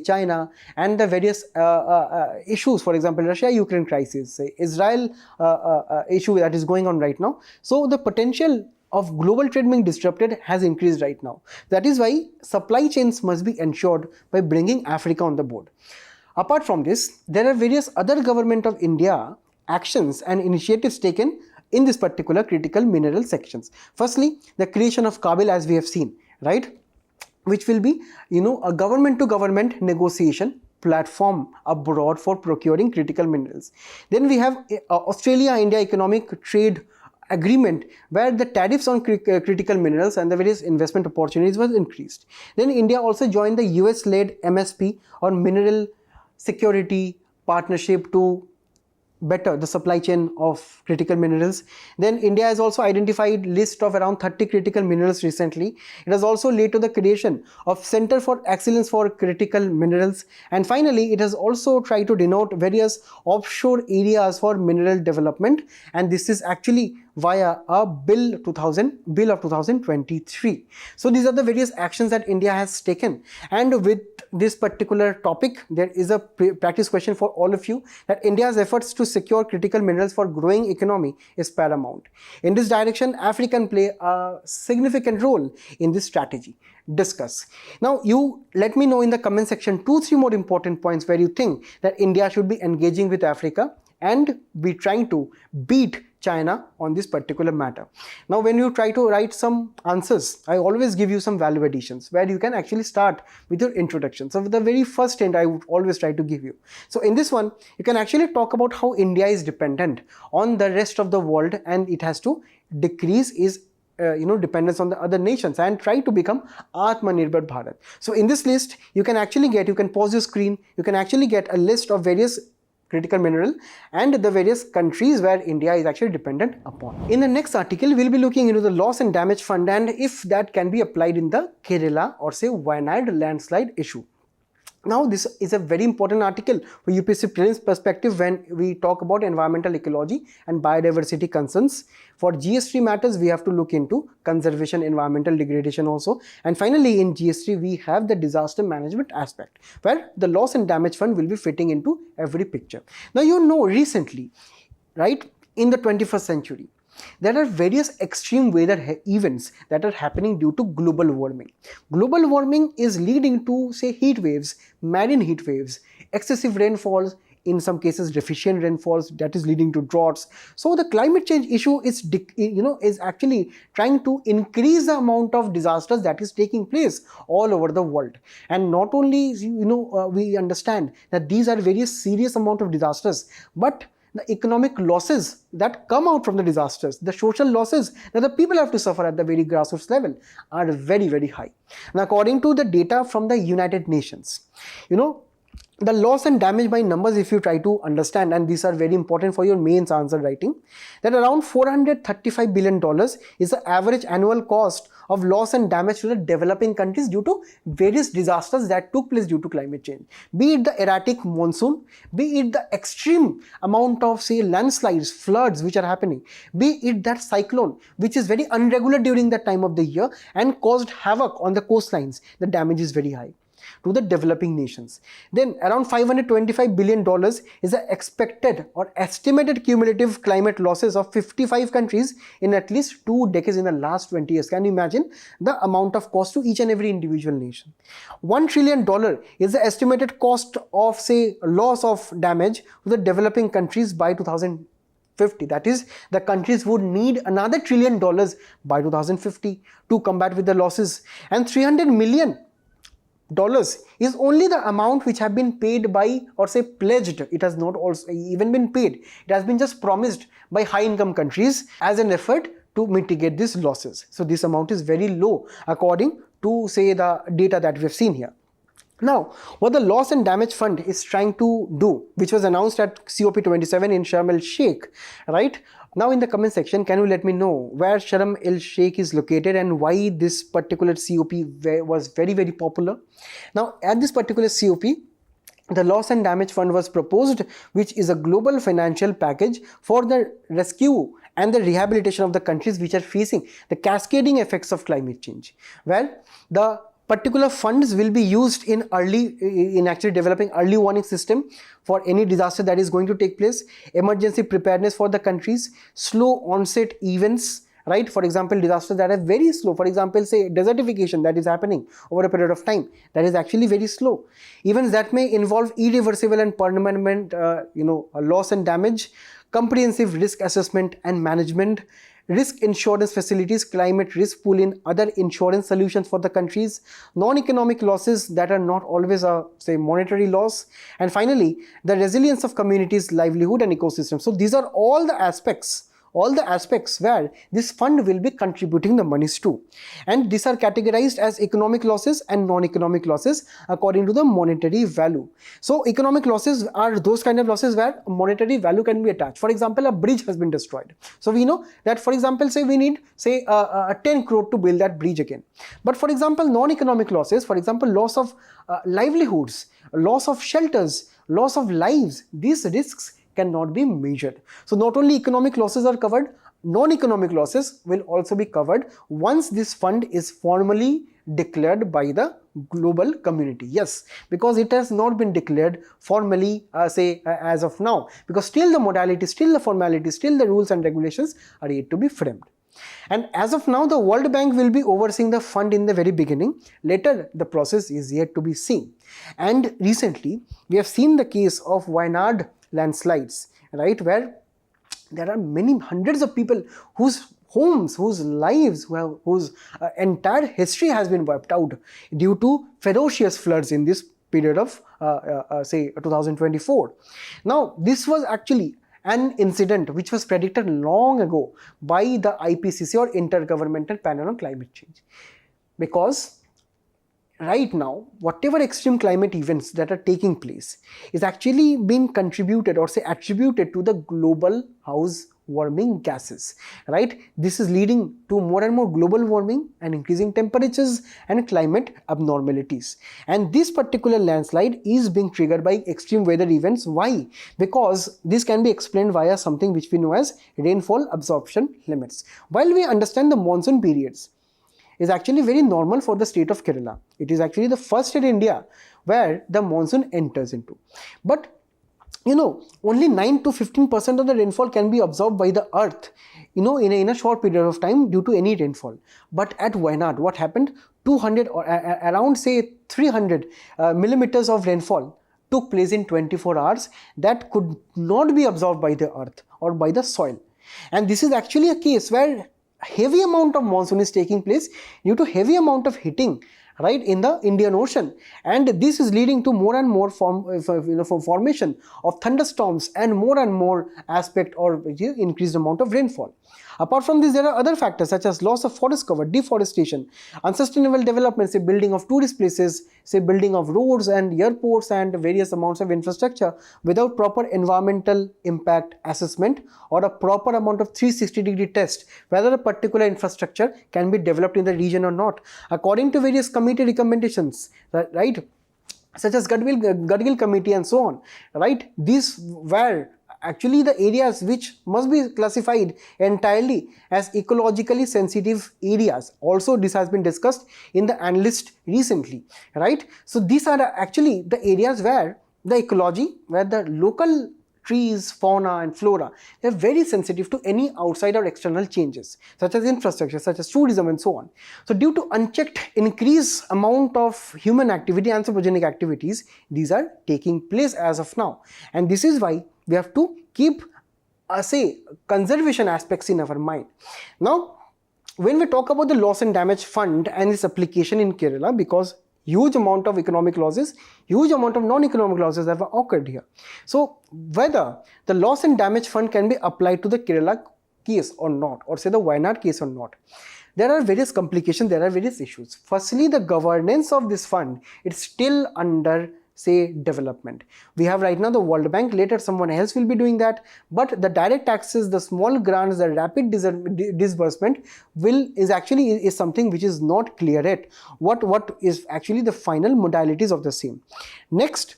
China, and the various issues, for example, Russia-Ukraine crisis, Israel issue that is going on right now. So the potential of global trade being disrupted has increased right now. That is why supply chains must be ensured by bringing Africa on the board. Apart from this, there are various other government of India actions and initiatives taken in this particular critical mineral sections. Firstly, the creation of Kabil, as we have seen, right, which will be, a government to government negotiation platform abroad for procuring critical minerals. Then we have Australia-India Economic Trade Agreement, where the tariffs on critical minerals and the various investment opportunities was increased. Then India also joined the US-led MSP on mineral security partnership to better the supply chain of critical minerals. Then India has also identified list of around 30 critical minerals recently. It has also led to the creation of Center for Excellence for Critical Minerals. And finally, it has also tried to denote various offshore areas for mineral development, and this is actually via a bill of 2023. So these are the various actions that India has taken. And with this particular topic, there is a practice question for all of you, that India's efforts to secure critical minerals for growing economy is paramount. In this direction, Africa can play a significant role in this strategy. Discuss. Now, you let me know in the comment section 2-3 more important points where you think that India should be engaging with Africa and be trying to beat China on this particular matter. Now, when you try to write some answers, I always give you some value additions where you can actually start with your introduction. So the very first hint I would always try to give you. So in this one, you can actually talk about how India is dependent on the rest of the world and it has to decrease its dependence on the other nations and try to become Atmanirbhar Bharat. So in this list, you can pause your screen, you can actually get a list of various critical mineral and the various countries where India is actually dependent upon. In the next article, we'll be looking into the loss and damage fund and if that can be applied in the Kerala or say Wayanad landslide issue. Now, this is a very important article for UPSC Prelims perspective when we talk about environmental ecology and biodiversity concerns. For GS3 matters, we have to look into conservation, environmental degradation also. And finally, in GS3, we have the disaster management aspect, where the loss and damage fund will be fitting into every picture. Now, you know, recently, right, in the 21st century, there are various extreme weather events that are happening due to global warming. Global warming is leading to, say, heat waves, marine heat waves, excessive rainfalls, in some cases deficient rainfalls that is leading to droughts. So the climate change issue is actually trying to increase the amount of disasters that is taking place all over the world. And not only we understand that these are very serious amount of disasters, but the economic losses that come out from the disasters, the social losses that the people have to suffer at the very grassroots level are very, very high. Now, according to the data from the United Nations, the loss and damage by numbers, if you try to understand, and these are very important for your mains answer writing, that around $435 billion is the average annual cost of loss and damage to the developing countries due to various disasters that took place due to climate change. Be it the erratic monsoon, be it the extreme amount of, say, landslides, floods which are happening, be it that cyclone which is very unregular during that time of the year and caused havoc on the coastlines, the damage is very high to the developing nations. Then around $525 billion is the expected or estimated cumulative climate losses of 55 countries in at least 2 decades in the last 20 years. Can you imagine the amount of cost to each and every individual nation? $1 trillion is the estimated cost of, say, loss of damage to the developing countries by 2050. That is, the countries would need another $1 trillion by 2050 to combat with the losses. And $300 million is only the amount which have been paid by, or say pledged. It has not also even been paid. It has been just promised by high income countries as an effort to mitigate these losses. So this amount is very low according to, say, the data that we have seen here. Now, what the loss and damage fund is trying to do, which was announced at COP27 in Sharm el Sheikh, right? Now in the comment section, can you let me know where Sharm el Sheikh is located and why this particular COP was very, very popular? Now, at this particular COP, the loss and damage fund was proposed, which is a global financial package for the rescue and the rehabilitation of the countries which are facing the cascading effects of climate change, where the particular funds will be used in actually developing early warning system for any disaster that is going to take place, emergency preparedness for the countries, slow onset events, right? For example, disasters that are very slow, for example, say desertification that is happening over a period of time, that is actually very slow. Events that may involve irreversible and permanent loss and damage, comprehensive risk assessment and management, risk insurance facilities, climate risk pool in other insurance solutions for the countries, non-economic losses that are not always a, say, monetary loss, and finally, the resilience of communities, livelihood and ecosystem. So these are all the aspects where this fund will be contributing the monies to. And these are categorized as economic losses and non-economic losses according to the monetary value. So economic losses are those kind of losses where monetary value can be attached. For example, a bridge has been destroyed. So we know that, for example, say we need, say, 10 crore to build that bridge again. But for example, non-economic losses, for example, loss of livelihoods, loss of shelters, loss of lives, these risks cannot be measured. So not only economic losses are covered, non-economic losses will also be covered once this fund is formally declared by the global community. Yes, because it has not been declared formally, as of now, because still the modality, still the formality, still the rules and regulations are yet to be framed. And as of now, the World Bank will be overseeing the fund in the very beginning. Later, the process is yet to be seen. And recently, we have seen the case of Wayanad landslides, right, where there are many hundreds of people whose homes, whose lives, whose entire history has been wiped out due to ferocious floods in this period of say 2024. Now, this was actually an incident which was predicted long ago by the IPCC, or Intergovernmental Panel on Climate Change, because right now, whatever extreme climate events that are taking place is actually being contributed or say attributed to the global house warming gases, right? This is leading to more and more global warming and increasing temperatures and climate abnormalities. And this particular landslide is being triggered by extreme weather events. Why? Because this can be explained via something which we know as rainfall absorption limits. While we understand the monsoon periods is actually very normal for the state of Kerala. It is actually the first state in India where the monsoon enters into. But only 9 to 15% of the rainfall can be absorbed by the earth, in a short period of time due to any rainfall. But at Wayanad, what happened? 200 or around say 300 millimeters of rainfall took place in 24 hours that could not be absorbed by the earth or by the soil. And this is actually a case where heavy amount of monsoon is taking place due to heavy amount of heating, right, in the Indian Ocean, and this is leading to more and more formation of thunderstorms and more aspect or increased amount of rainfall. Apart from this, there are other factors such as loss of forest cover, deforestation, unsustainable development, say building of tourist places, say building of roads and airports and various amounts of infrastructure without proper environmental impact assessment or a proper amount of 360-degree test whether a particular infrastructure can be developed in the region or not. According to various committee recommendations, right, such as Gadgil committee and so on, right, these were actually the areas which must be classified entirely as ecologically sensitive areas. Also, this has been discussed in the Analyst recently, right? So these are actually the areas where the ecology, where the local trees, fauna and flora, they are very sensitive to any outside or external changes such as infrastructure, such as tourism and so on. So due to unchecked increased amount of human activity, anthropogenic activities, these are taking place as of now, and this is why we have to keep say conservation aspects in our mind. Now when we talk about the loss and damage fund and its application in Kerala, because huge amount of economic losses, huge amount of non-economic losses have occurred here. So whether the loss and damage fund can be applied to the Kerala case or not, or say the Wayanad case or not, there are various complications, there are various issues. Firstly, the governance of this fund, it's still under say development. We have right now the World Bank, later someone else will be doing that, but the direct taxes, the small grants, the rapid disbursement is something which is not clear yet. What is actually the final modalities of the same. Next,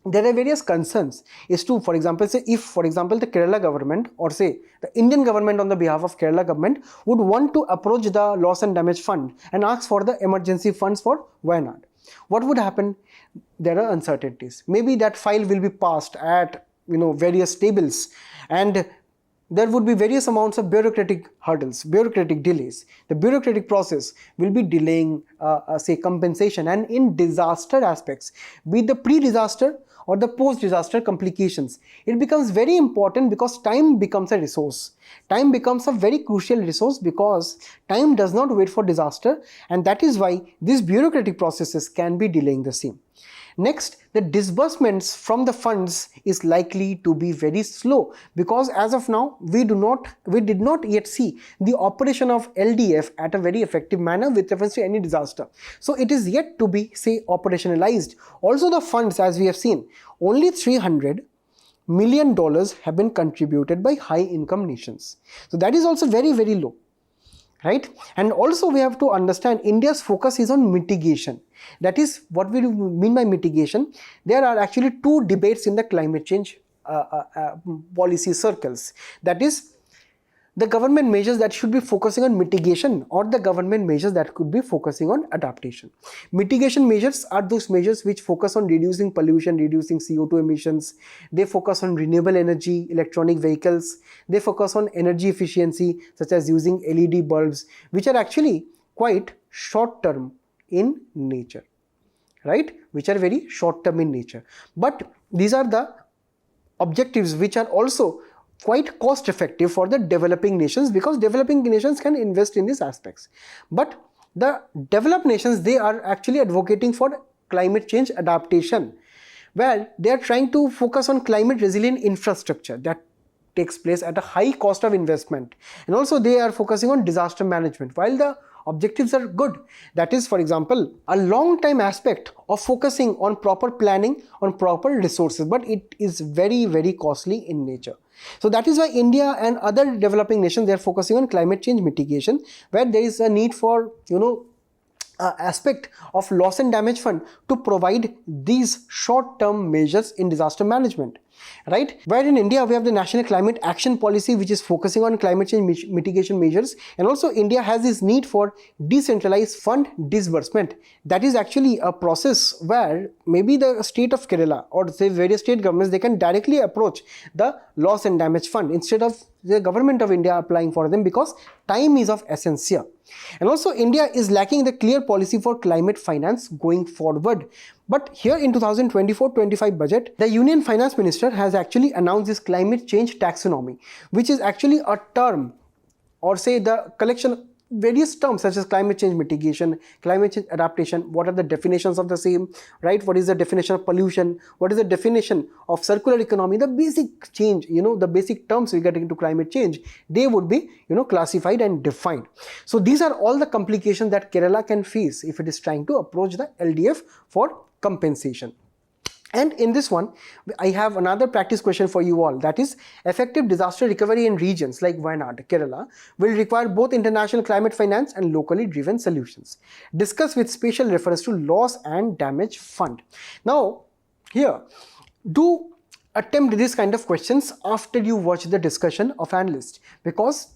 there are various concerns is to, for example, say if for example the Kerala government or say the Indian government on the behalf of Kerala government would want to approach the loss and damage fund and ask for the emergency funds for Wayanad, what would happen? There are uncertainties. Maybe that file will be passed at various tables, and there would be various amounts of bureaucratic hurdles, bureaucratic delays. The bureaucratic process will be delaying say compensation, and in disaster aspects, be it the pre-disaster or the post-disaster complications, it becomes very important because time becomes a resource. Time becomes a very crucial resource because time does not wait for disaster, and that is why these bureaucratic processes can be delaying the same. Next, the disbursements from the funds is likely to be very slow because as of now we did not yet see the operation of LDF at a very effective manner with reference to any disaster. So it is yet to be say operationalized. Also the funds, as we have seen, only $300 million have been contributed by high income nations. So that is also very low. Right? And also we have to understand India's focus is on mitigation. That is what we mean by mitigation. There are actually two debates in the climate change policy circles. That is the government measures that should be focusing on mitigation or the government measures that could be focusing on adaptation. Mitigation measures are those measures which focus on reducing pollution, reducing CO2 emissions. They focus on renewable energy, electronic vehicles. They focus on energy efficiency such as using LED bulbs, which are actually quite short term in nature, right? Which are very short term in nature. But these are the objectives which are also quite cost effective for the developing nations because developing nations can invest in these aspects. But the developed nations, they are actually advocating for climate change adaptation, where they are trying to focus on climate resilient infrastructure that takes place at a high cost of investment, and also they are focusing on disaster management, while the objectives are good. That is, for example, a long time aspect of focusing on proper planning, on proper resources, but it is very, very costly in nature. So that is why India and other developing nations, they are focusing on climate change mitigation, where there is a need for, aspect of loss and damage fund to provide these short-term measures in disaster management, right? Where in India we have the National Climate Action Policy, which is focusing on climate change mitigation measures, and also India has this need for decentralized fund disbursement. That is actually a process where maybe the state of Kerala or say various state governments, they can directly approach the loss and damage fund instead of the government of India applying for them, because time is of essence here. And also India is lacking the clear policy for climate finance going forward. But here in 2024-25 budget, the Union Finance Minister has actually announced this climate change taxonomy, which is actually a term, or say the collection of various terms such as climate change mitigation, climate change adaptation. What are the definitions of the same, right? What is the definition of pollution? What is the definition of circular economy? The basic change, the basic terms regarding to climate change, they would be, classified and defined. So these are all the complications that Kerala can face if it is trying to approach the LDF for compensation. And in this one, I have another practice question for you all. That is, effective disaster recovery in regions like Wayanad, Kerala, will require both international climate finance and locally driven solutions. Discuss with special reference to loss and damage fund. Now, here, do attempt this kind of questions after you watch the discussion of analyst, because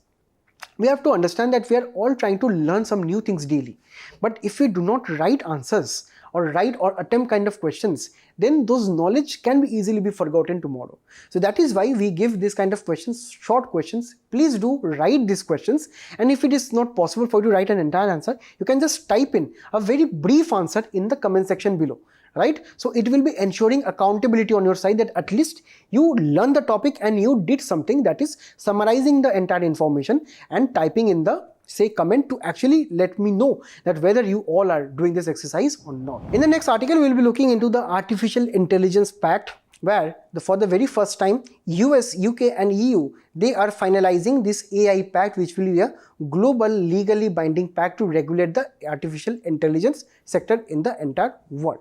we have to understand that we are all trying to learn some new things daily. But if we do not write answers or write or attempt kind of questions, then those knowledge can be easily be forgotten tomorrow. So that is why we give this kind of questions, short questions. Please do write these questions, and if it is not possible for you to write an entire answer, you can just type in a very brief answer in the comment section below, right? So it will be ensuring accountability on your side, that at least you learn the topic and you did something, that is summarizing the entire information and typing in the comment to actually let me know that whether you all are doing this exercise or not. In the next article, we will be looking into the Artificial Intelligence Pact, where for the very first time, US, UK and EU, they are finalizing this AI Pact, which will be a global legally binding pact to regulate the artificial intelligence sector in the entire world.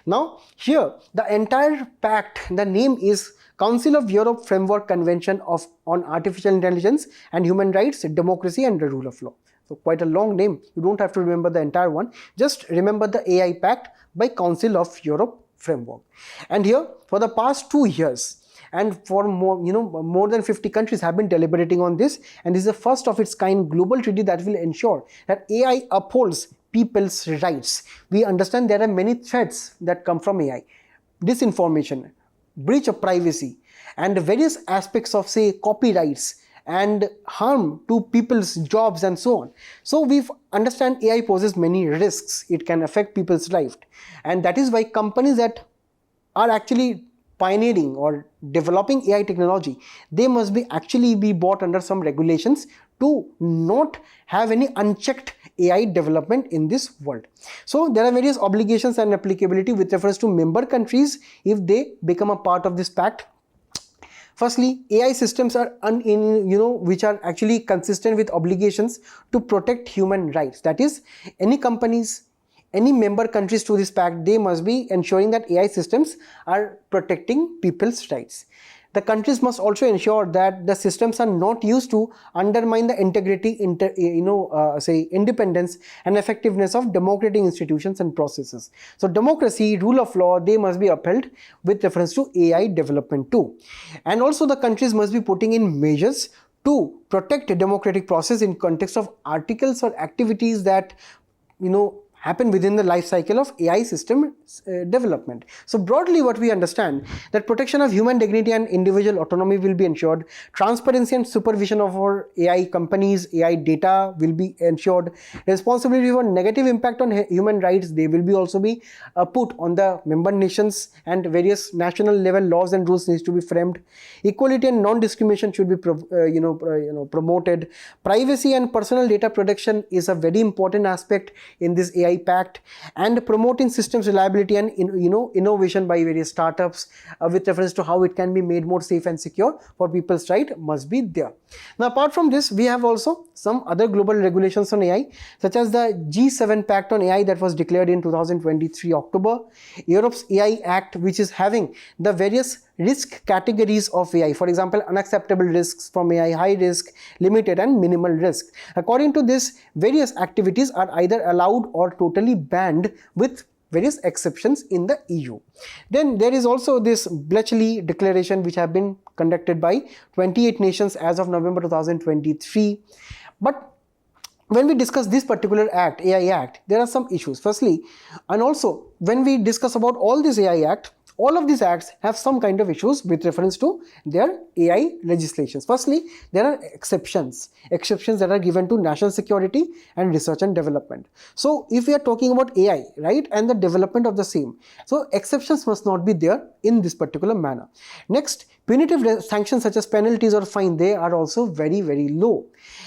Now, here, the entire pact, the name is Council of Europe Framework Convention on Artificial Intelligence and Human Rights, Democracy and the Rule of Law. So quite a long name. You don't have to remember the entire one. Just remember the AI Pact by Council of Europe Framework. And here, for the past 2 years, and for more than 50 countries have been deliberating on this, and this is the first of its kind global treaty that will ensure that AI upholds people's rights. We understand there are many threats that come from AI. Disinformation, breach of privacy, and various aspects of, say, copyrights and harm to people's jobs and so on. So we understand AI poses many risks. It can affect people's life, and that is why companies that are actually pioneering or developing AI technology, they must be brought under some regulations to not have any unchecked AI development in this world. So there are various obligations and applicability with reference to member countries if they become a part of this pact. Firstly, AI systems are which are actually consistent with obligations to protect human rights. That is, any companies, any member countries to this pact, they must be ensuring that AI systems are protecting people's rights. The countries must also ensure that the systems are not used to undermine the integrity, independence and effectiveness of democratic institutions and processes. So democracy, rule of law, they must be upheld with reference to AI development too. And also the countries must be putting in measures to protect a democratic process in context of articles or activities that happen within the life cycle of AI system development. So broadly what we understand, that protection of human dignity and individual autonomy will be ensured, transparency and supervision of our AI companies, AI data will be ensured, responsibility for negative impact on human rights, they will be also be put on the member nations, and various national level laws and rules needs to be framed. Equality and non-discrimination should be promoted. Privacy and personal data protection is a very important aspect in this AI AI Pact, and promoting systems reliability and innovation by various startups with reference to how it can be made more safe and secure for people's right must be there. Now apart from this, we have also some other global regulations on AI, such as the G7 Pact on AI that was declared in 2023 October, Europe's AI Act, which is having the various risk categories of AI, for example unacceptable risks from AI, high risk, limited and minimal risk. According to this, various activities are either allowed or totally banned with various exceptions in the EU. Then there is also this Bletchley Declaration, which have been conducted by 28 nations as of November 2023. But when we discuss this particular act, AI Act, there are some issues. Firstly, and also when we discuss about all this AI Act, all of these acts have some kind of issues with reference to their AI legislations. Firstly, there are exceptions that are given to national security and research and development. So if we are talking about AI, right, and the development of the same, so exceptions must not be there in this particular manner. Next, punitive sanctions such as penalties or fine, they are also very, very low.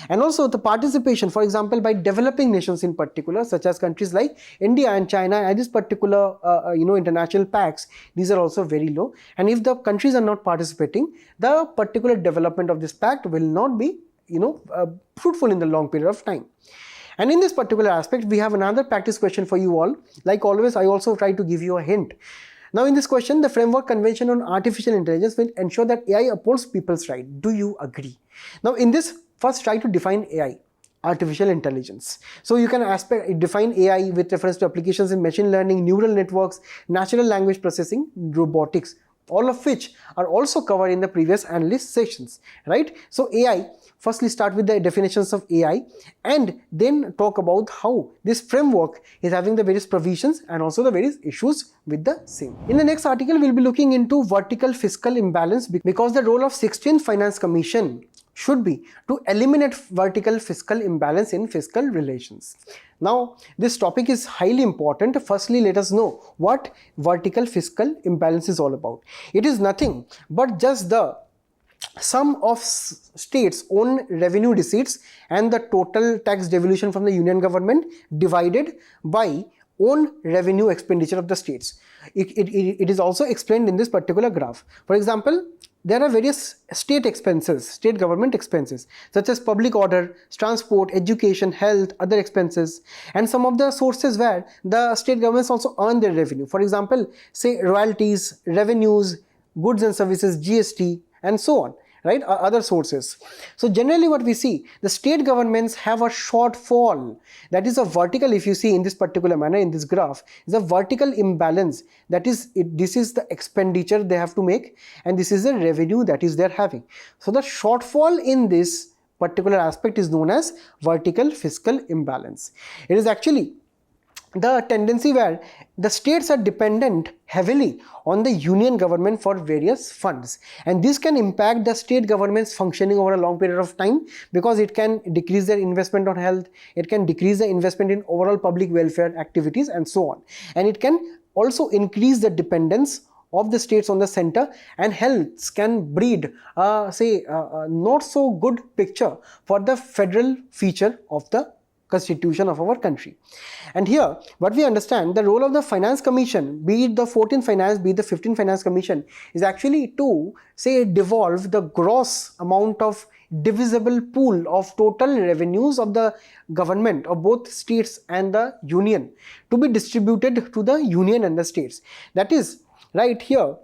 And also the participation, for example, by developing nations in particular, such as countries like India and China and this particular international pacts, these are also very low. And if the countries are not participating, the particular development of this pact will not be fruitful in the long period of time. And in this particular aspect, we have another practice question for you all. Like always, I also try to give you a hint. Now in this question, the Framework Convention on Artificial Intelligence will ensure that AI upholds people's right. Do you agree? Now in this, first try to define AI, artificial intelligence. So you can define AI with reference to applications in machine learning, neural networks, natural language processing, robotics, all of which are also covered in the previous analyst sessions, right? So AI, firstly start with the definitions of AI and then talk about how this framework is having the various provisions and also the various issues with the same. In the next article, we'll be looking into vertical fiscal imbalance, because the role of 16th Finance Commission should be to eliminate vertical fiscal imbalance in fiscal relations. Now, this topic is highly important. Firstly, let us know what vertical fiscal imbalance is all about. It is nothing but just the sum of states' own revenue receipts and the total tax devolution from the union government divided by own revenue expenditure of the states. It is also explained in this particular graph. For example, there are various state expenses, state government expenses, such as public order, transport, education, health, other expenses, and some of the sources where the state governments also earn their revenue. For example, say royalties, revenues, goods and services, GST, and so on, right? Other sources. So generally what we see, the state governments have a shortfall. That is a vertical, if you see in this particular manner in this graph, is a vertical imbalance. That is, this is the expenditure they have to make and this is the revenue that is they're having. So the shortfall in this particular aspect is known as vertical fiscal imbalance. It is actually the tendency where the states are dependent heavily on the union government for various funds, and this can impact the state government's functioning over a long period of time, because it can decrease their investment on health, it can decrease the investment in overall public welfare activities and so on, and it can also increase the dependence of the states on the center, and hence can breed not so good picture for the federal feature of the constitution of our country. And here what we understand, the role of the Finance Commission, be it the 14th Finance, be it the 15th Finance Commission, is actually to devolve the gross amount of divisible pool of total revenues of the government of both states and the union to be distributed to the union and the states. That is, right here,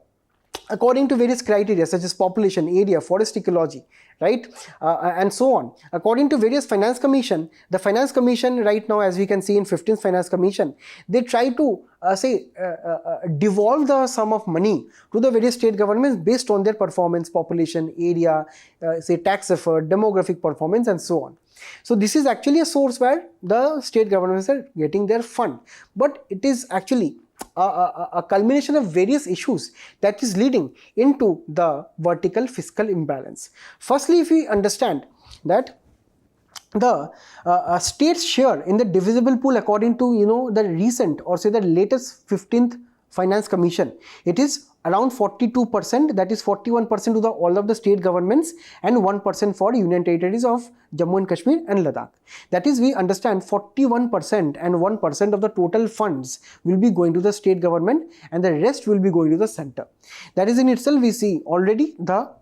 according to various criteria such as population, area, forest ecology, right, and so on. According to various Finance Commission, the Finance Commission right now, as we can see in 15th Finance Commission, they try to devolve the sum of money to the various state governments based on their performance, population, area, tax effort, demographic performance and so on. So this is actually a source where the state governments are getting their fund, but it is actually a culmination of various issues that is leading into the vertical fiscal imbalance. Firstly, if we understand that the state's share in the divisible pool according to the recent or say the latest 15th Finance Commission, it is around 42%, that is 41% to all of the state governments and 1% for Union Territories of Jammu and Kashmir and Ladakh. That is, we understand 41% and 1% of the total funds will be going to the state government and the rest will be going to the center. That is in itself, we see already the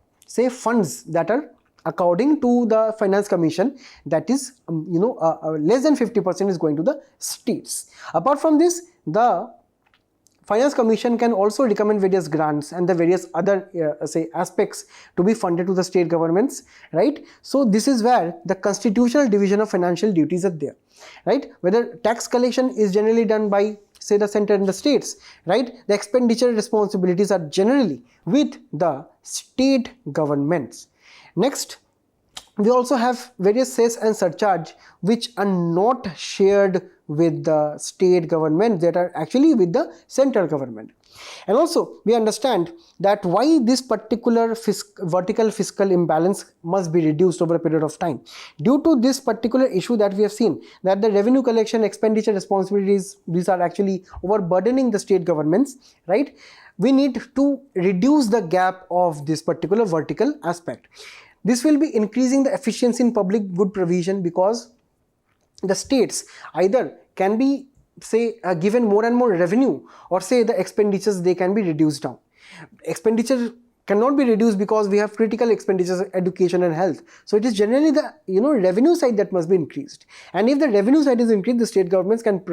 funds that are according to the Finance Commission, that is less than 50% is going to the states. Apart from this, the Finance Commission can also recommend various grants and the various other aspects to be funded to the state governments, right? So this is where the constitutional division of financial duties are there, right? Whether tax collection is generally done by the center and the states, right? The expenditure responsibilities are generally with the state governments. Next, we also have various cess and surcharge which are not shared with the state government, that are actually with the central government. And also we understand that why this particular vertical fiscal imbalance must be reduced over a period of time. Due to this particular issue that we have seen, that the revenue collection expenditure responsibilities, these are actually overburdening the state governments, right? We need to reduce the gap of this particular vertical aspect. This will be increasing the efficiency in public good provision, because the states either can be given more and more revenue, or the expenditures, they can be reduced down. Expenditure cannot be reduced because we have critical expenditures, education and health. So it is generally the revenue side that must be increased. And if the revenue side is increased, the state governments can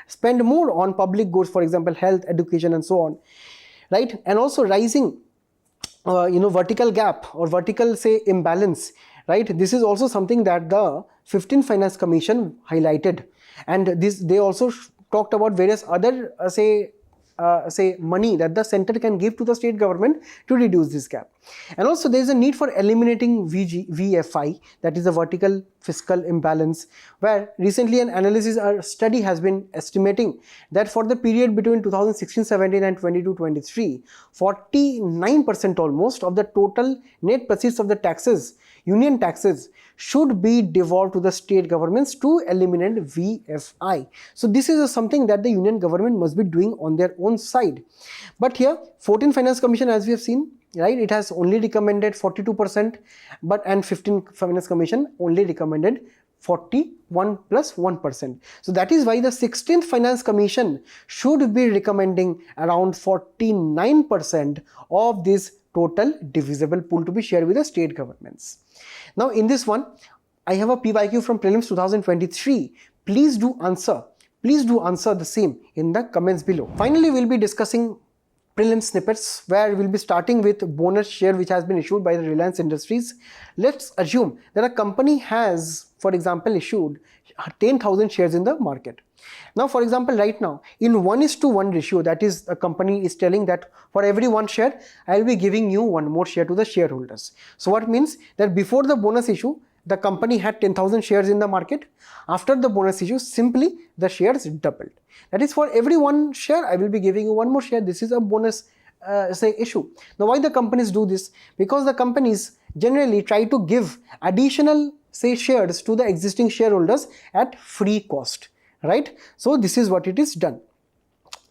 spend more on public goods, for example health, education and so on, right? And also rising vertical gap or vertical imbalance, right? This is also something that the 15th Finance Commission highlighted, and they also talked about various other money that the center can give to the state government to reduce this gap. And also there is a need for eliminating VFI, that is the vertical fiscal imbalance, where recently an analysis or study has been estimating that for the period between 2016-17 and 22-23, 49% almost of the total net proceeds of the taxes, union taxes, should be devolved to the state governments to eliminate VFI. So this is something that the union government must be doing on their own side. But here 14th Finance Commission, as we have seen, right, it has only recommended 42%, and 15th Finance Commission only recommended 41 plus 1%. So that is why the 16th Finance Commission should be recommending around 49% of this total divisible pool to be shared with the state governments. Now in this one, I have a PYQ from Prelims 2023. Please do answer the same in the comments below. Finally, we'll be discussing Prelims Snippets, where we'll be starting with bonus share which has been issued by the Reliance Industries. Let's assume that a company has, for example, issued 10,000 shares in the market. Now, for example, right now in 1:1 ratio, that is, a company is telling that for every one share, I'll be giving you one more share to the shareholders. So what means that before the bonus issue, the company had 10,000 shares in the market. After the bonus issue, simply the shares doubled. That is, for every one share, I will be giving you one more share. This is a bonus issue. Now, why the companies do this? Because the companies generally try to give additional shares to the existing shareholders at free cost, right? So this is what it is done.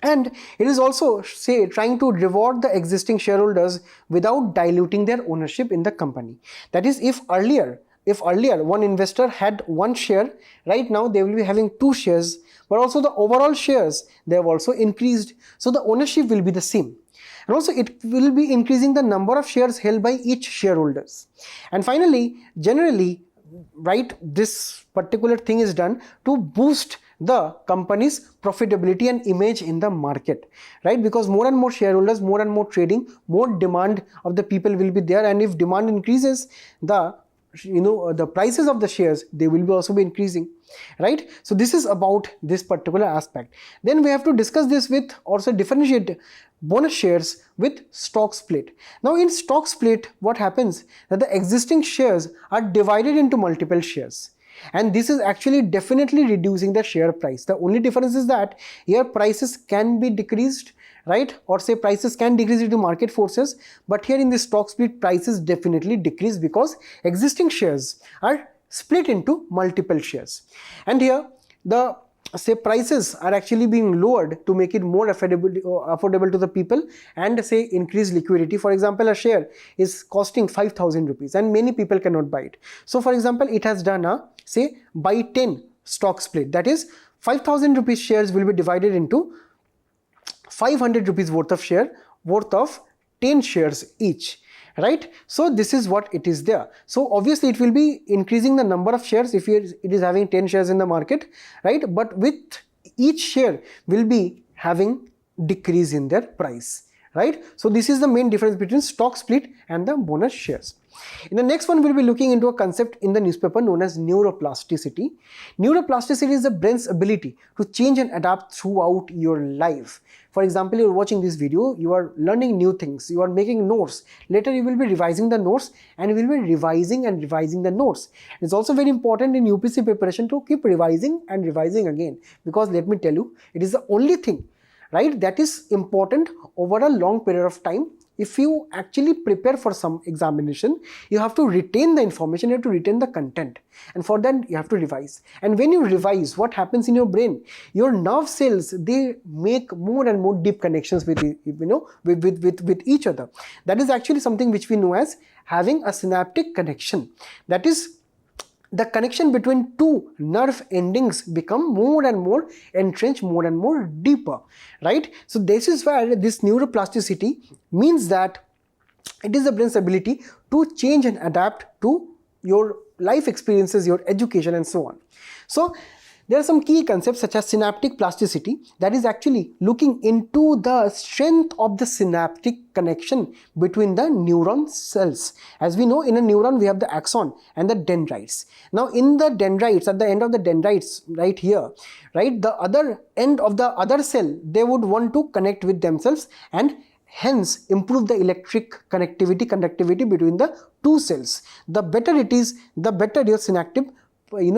And it is also trying to reward the existing shareholders without diluting their ownership in the company. That is, if earlier one investor had one share, right now they will be having two shares, but also the overall shares, they have also increased. So the ownership will be the same. And also it will be increasing the number of shares held by each shareholders. And finally, generally, right, this particular thing is done to boost the company's profitability and image in the market, right? Because more and more shareholders, more and more trading, more demand of the people will be there, and if demand increases, the prices of the shares, they will be also be increasing, right? So this is about this particular aspect. Then we have to discuss this with, also differentiate bonus shares with stock split. Now in stock split, what happens that the existing shares are divided into multiple shares, and this is actually definitely reducing the share price. The only difference is that here prices can be decreased, right, or prices can decrease due to market forces, but here in the stock split, prices definitely decrease because existing shares are split into multiple shares. And here the say prices are actually being lowered to make it more affordable to the people, and say increase liquidity. For example, a share is costing 5,000 rupees and many people cannot buy it. So for example, it has done a say buy 10 stock split, that is 5,000 rupees shares will be divided into 500 rupees worth of share worth of 10 shares each, right? So this is what it is there. So obviously it will be increasing the number of shares if it is having 10 shares in the market, right? But with each share will be having decrease in their price, right? So this is the main difference between stock split and the bonus shares. In the next one, we'll be looking into a concept in the newspaper known as neuroplasticity. Neuroplasticity is the brain's ability to change and adapt throughout your life. For example, you're watching this video, you are learning new things, you are making notes. Later, you will be revising the notes and you will be revising and revising the notes. It's also very important in UPSC preparation to keep revising and revising again, because let me tell you, it is the only thing, right, that is important over a long period of time. If you actually prepare for some examination, you have to retain the information, you have to retain the content, and for that you have to revise. And when you revise, what happens in your brain? Your nerve cells, they make more and more deep connections with with each other. That is actually something which we know as having a synaptic connection. That is, the connection between two nerve endings become more and more entrenched, more and more deeper, right? So this is where this neuroplasticity means that it is the brain's ability to change and adapt to your life experiences, your education, and so on. So there are some key concepts such as synaptic plasticity, that is actually looking into the strength of the synaptic connection between the neuron cells. As we know, in a neuron we have the axon and the dendrites. Now in the dendrites, at the end of the dendrites right here, right, the other end of the other cell, they would want to connect with themselves and hence improve the electric conductivity between the two cells. The better it is, the better your synaptic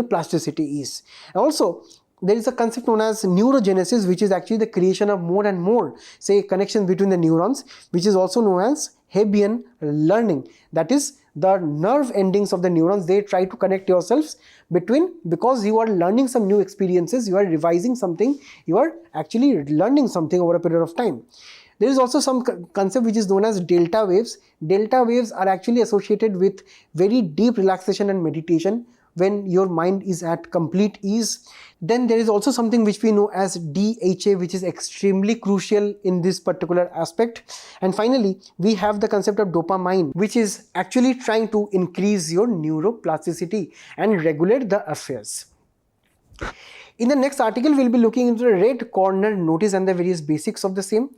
plasticity is. Also, there is a concept known as neurogenesis, which is actually the creation of more and more say connections between the neurons, which is also known as Hebbian learning. That is, the nerve endings of the neurons, they try to connect yourselves between, because you are learning some new experiences, you are revising something, you are actually learning something over a period of time. There is also some concept which is known as delta waves. Delta waves are actually associated with very deep relaxation and meditation when your mind is at complete ease. Then there is also something which we know as DHA, which is extremely crucial in this particular aspect. And finally, we have the concept of dopamine, which is actually trying to increase your neuroplasticity and regulate the affairs. In the next article, we'll be looking into the red corner notice and the various basics of the same.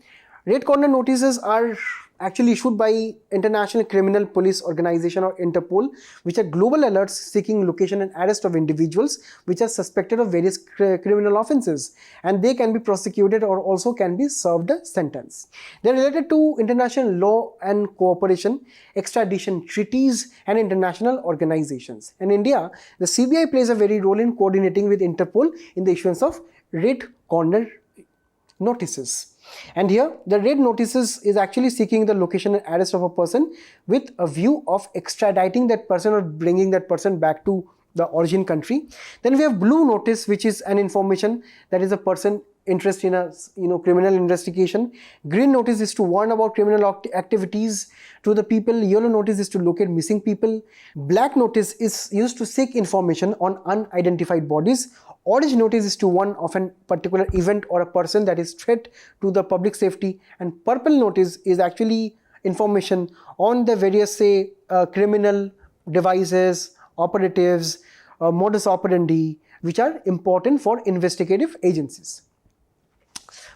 Red corner notices are actually issued by International Criminal Police Organization or Interpol, which are global alerts seeking location and arrest of individuals which are suspected of various criminal offences, and they can be prosecuted or also can be served a sentence. They are related to international law and cooperation, extradition treaties and international organizations. In India, the CBI plays a very role in coordinating with Interpol in the issuance of red corner notices. And here the red notices is actually seeking the location and arrest of a person with a view of extraditing that person or bringing that person back to the origin country. Then we have blue notice, which is an information that is a person interest in a criminal investigation. Green notice is to warn about criminal activities to the people. Yellow notice is to locate missing people. Black notice is used to seek information on unidentified bodies. Orange notice is to warn of a particular event or a person that is threat to the public safety. And purple notice is actually information on the various criminal devices, operatives, modus operandi, which are important for investigative agencies.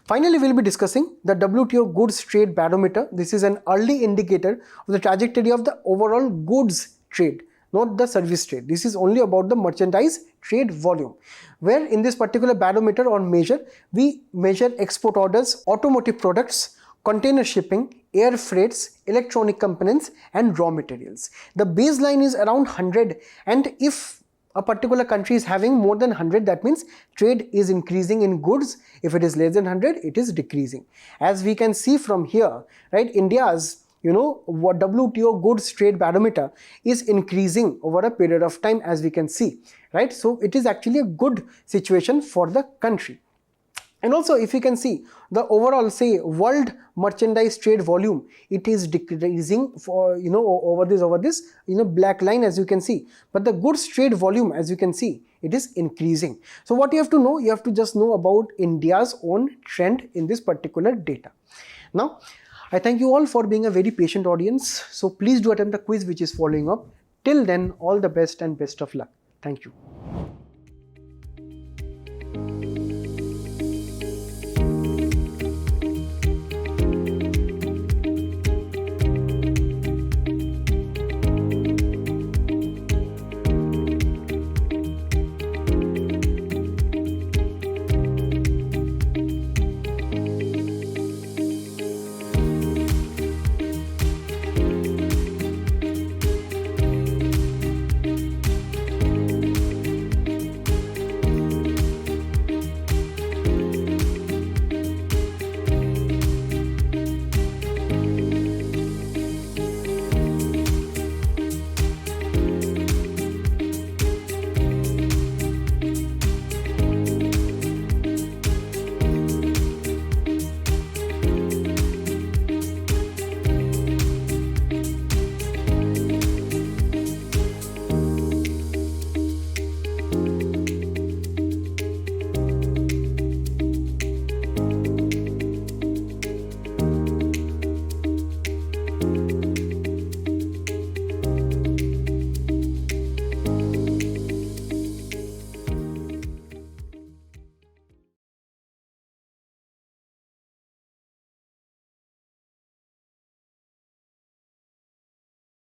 Finally, we will be discussing the WTO Goods Trade Barometer. This is an early indicator of the trajectory of the overall goods trade, not the service trade. This is only about the merchandise trade volume, where in this particular barometer or measure, we measure export orders, automotive products, container shipping, air freights, electronic components and raw materials. The baseline is around 100, and if a particular country is having more than 100, that means trade is increasing in goods. If it is less than 100, it is decreasing. As we can see from here, right, India's WTO Goods Trade Barometer is increasing over a period of time, as we can see. right? So it is actually a good situation for the country. And also, if you can see the overall, say, world merchandise trade volume, it is decreasing for, over this black line, as you can see, but the goods trade volume, as you can see, it is increasing. So what you have to know, you have to just know about India's own trend in this particular data. Now, I thank you all for being a very patient audience. So please do attempt the quiz which is following up. Till then, all the best and best of luck. Thank you.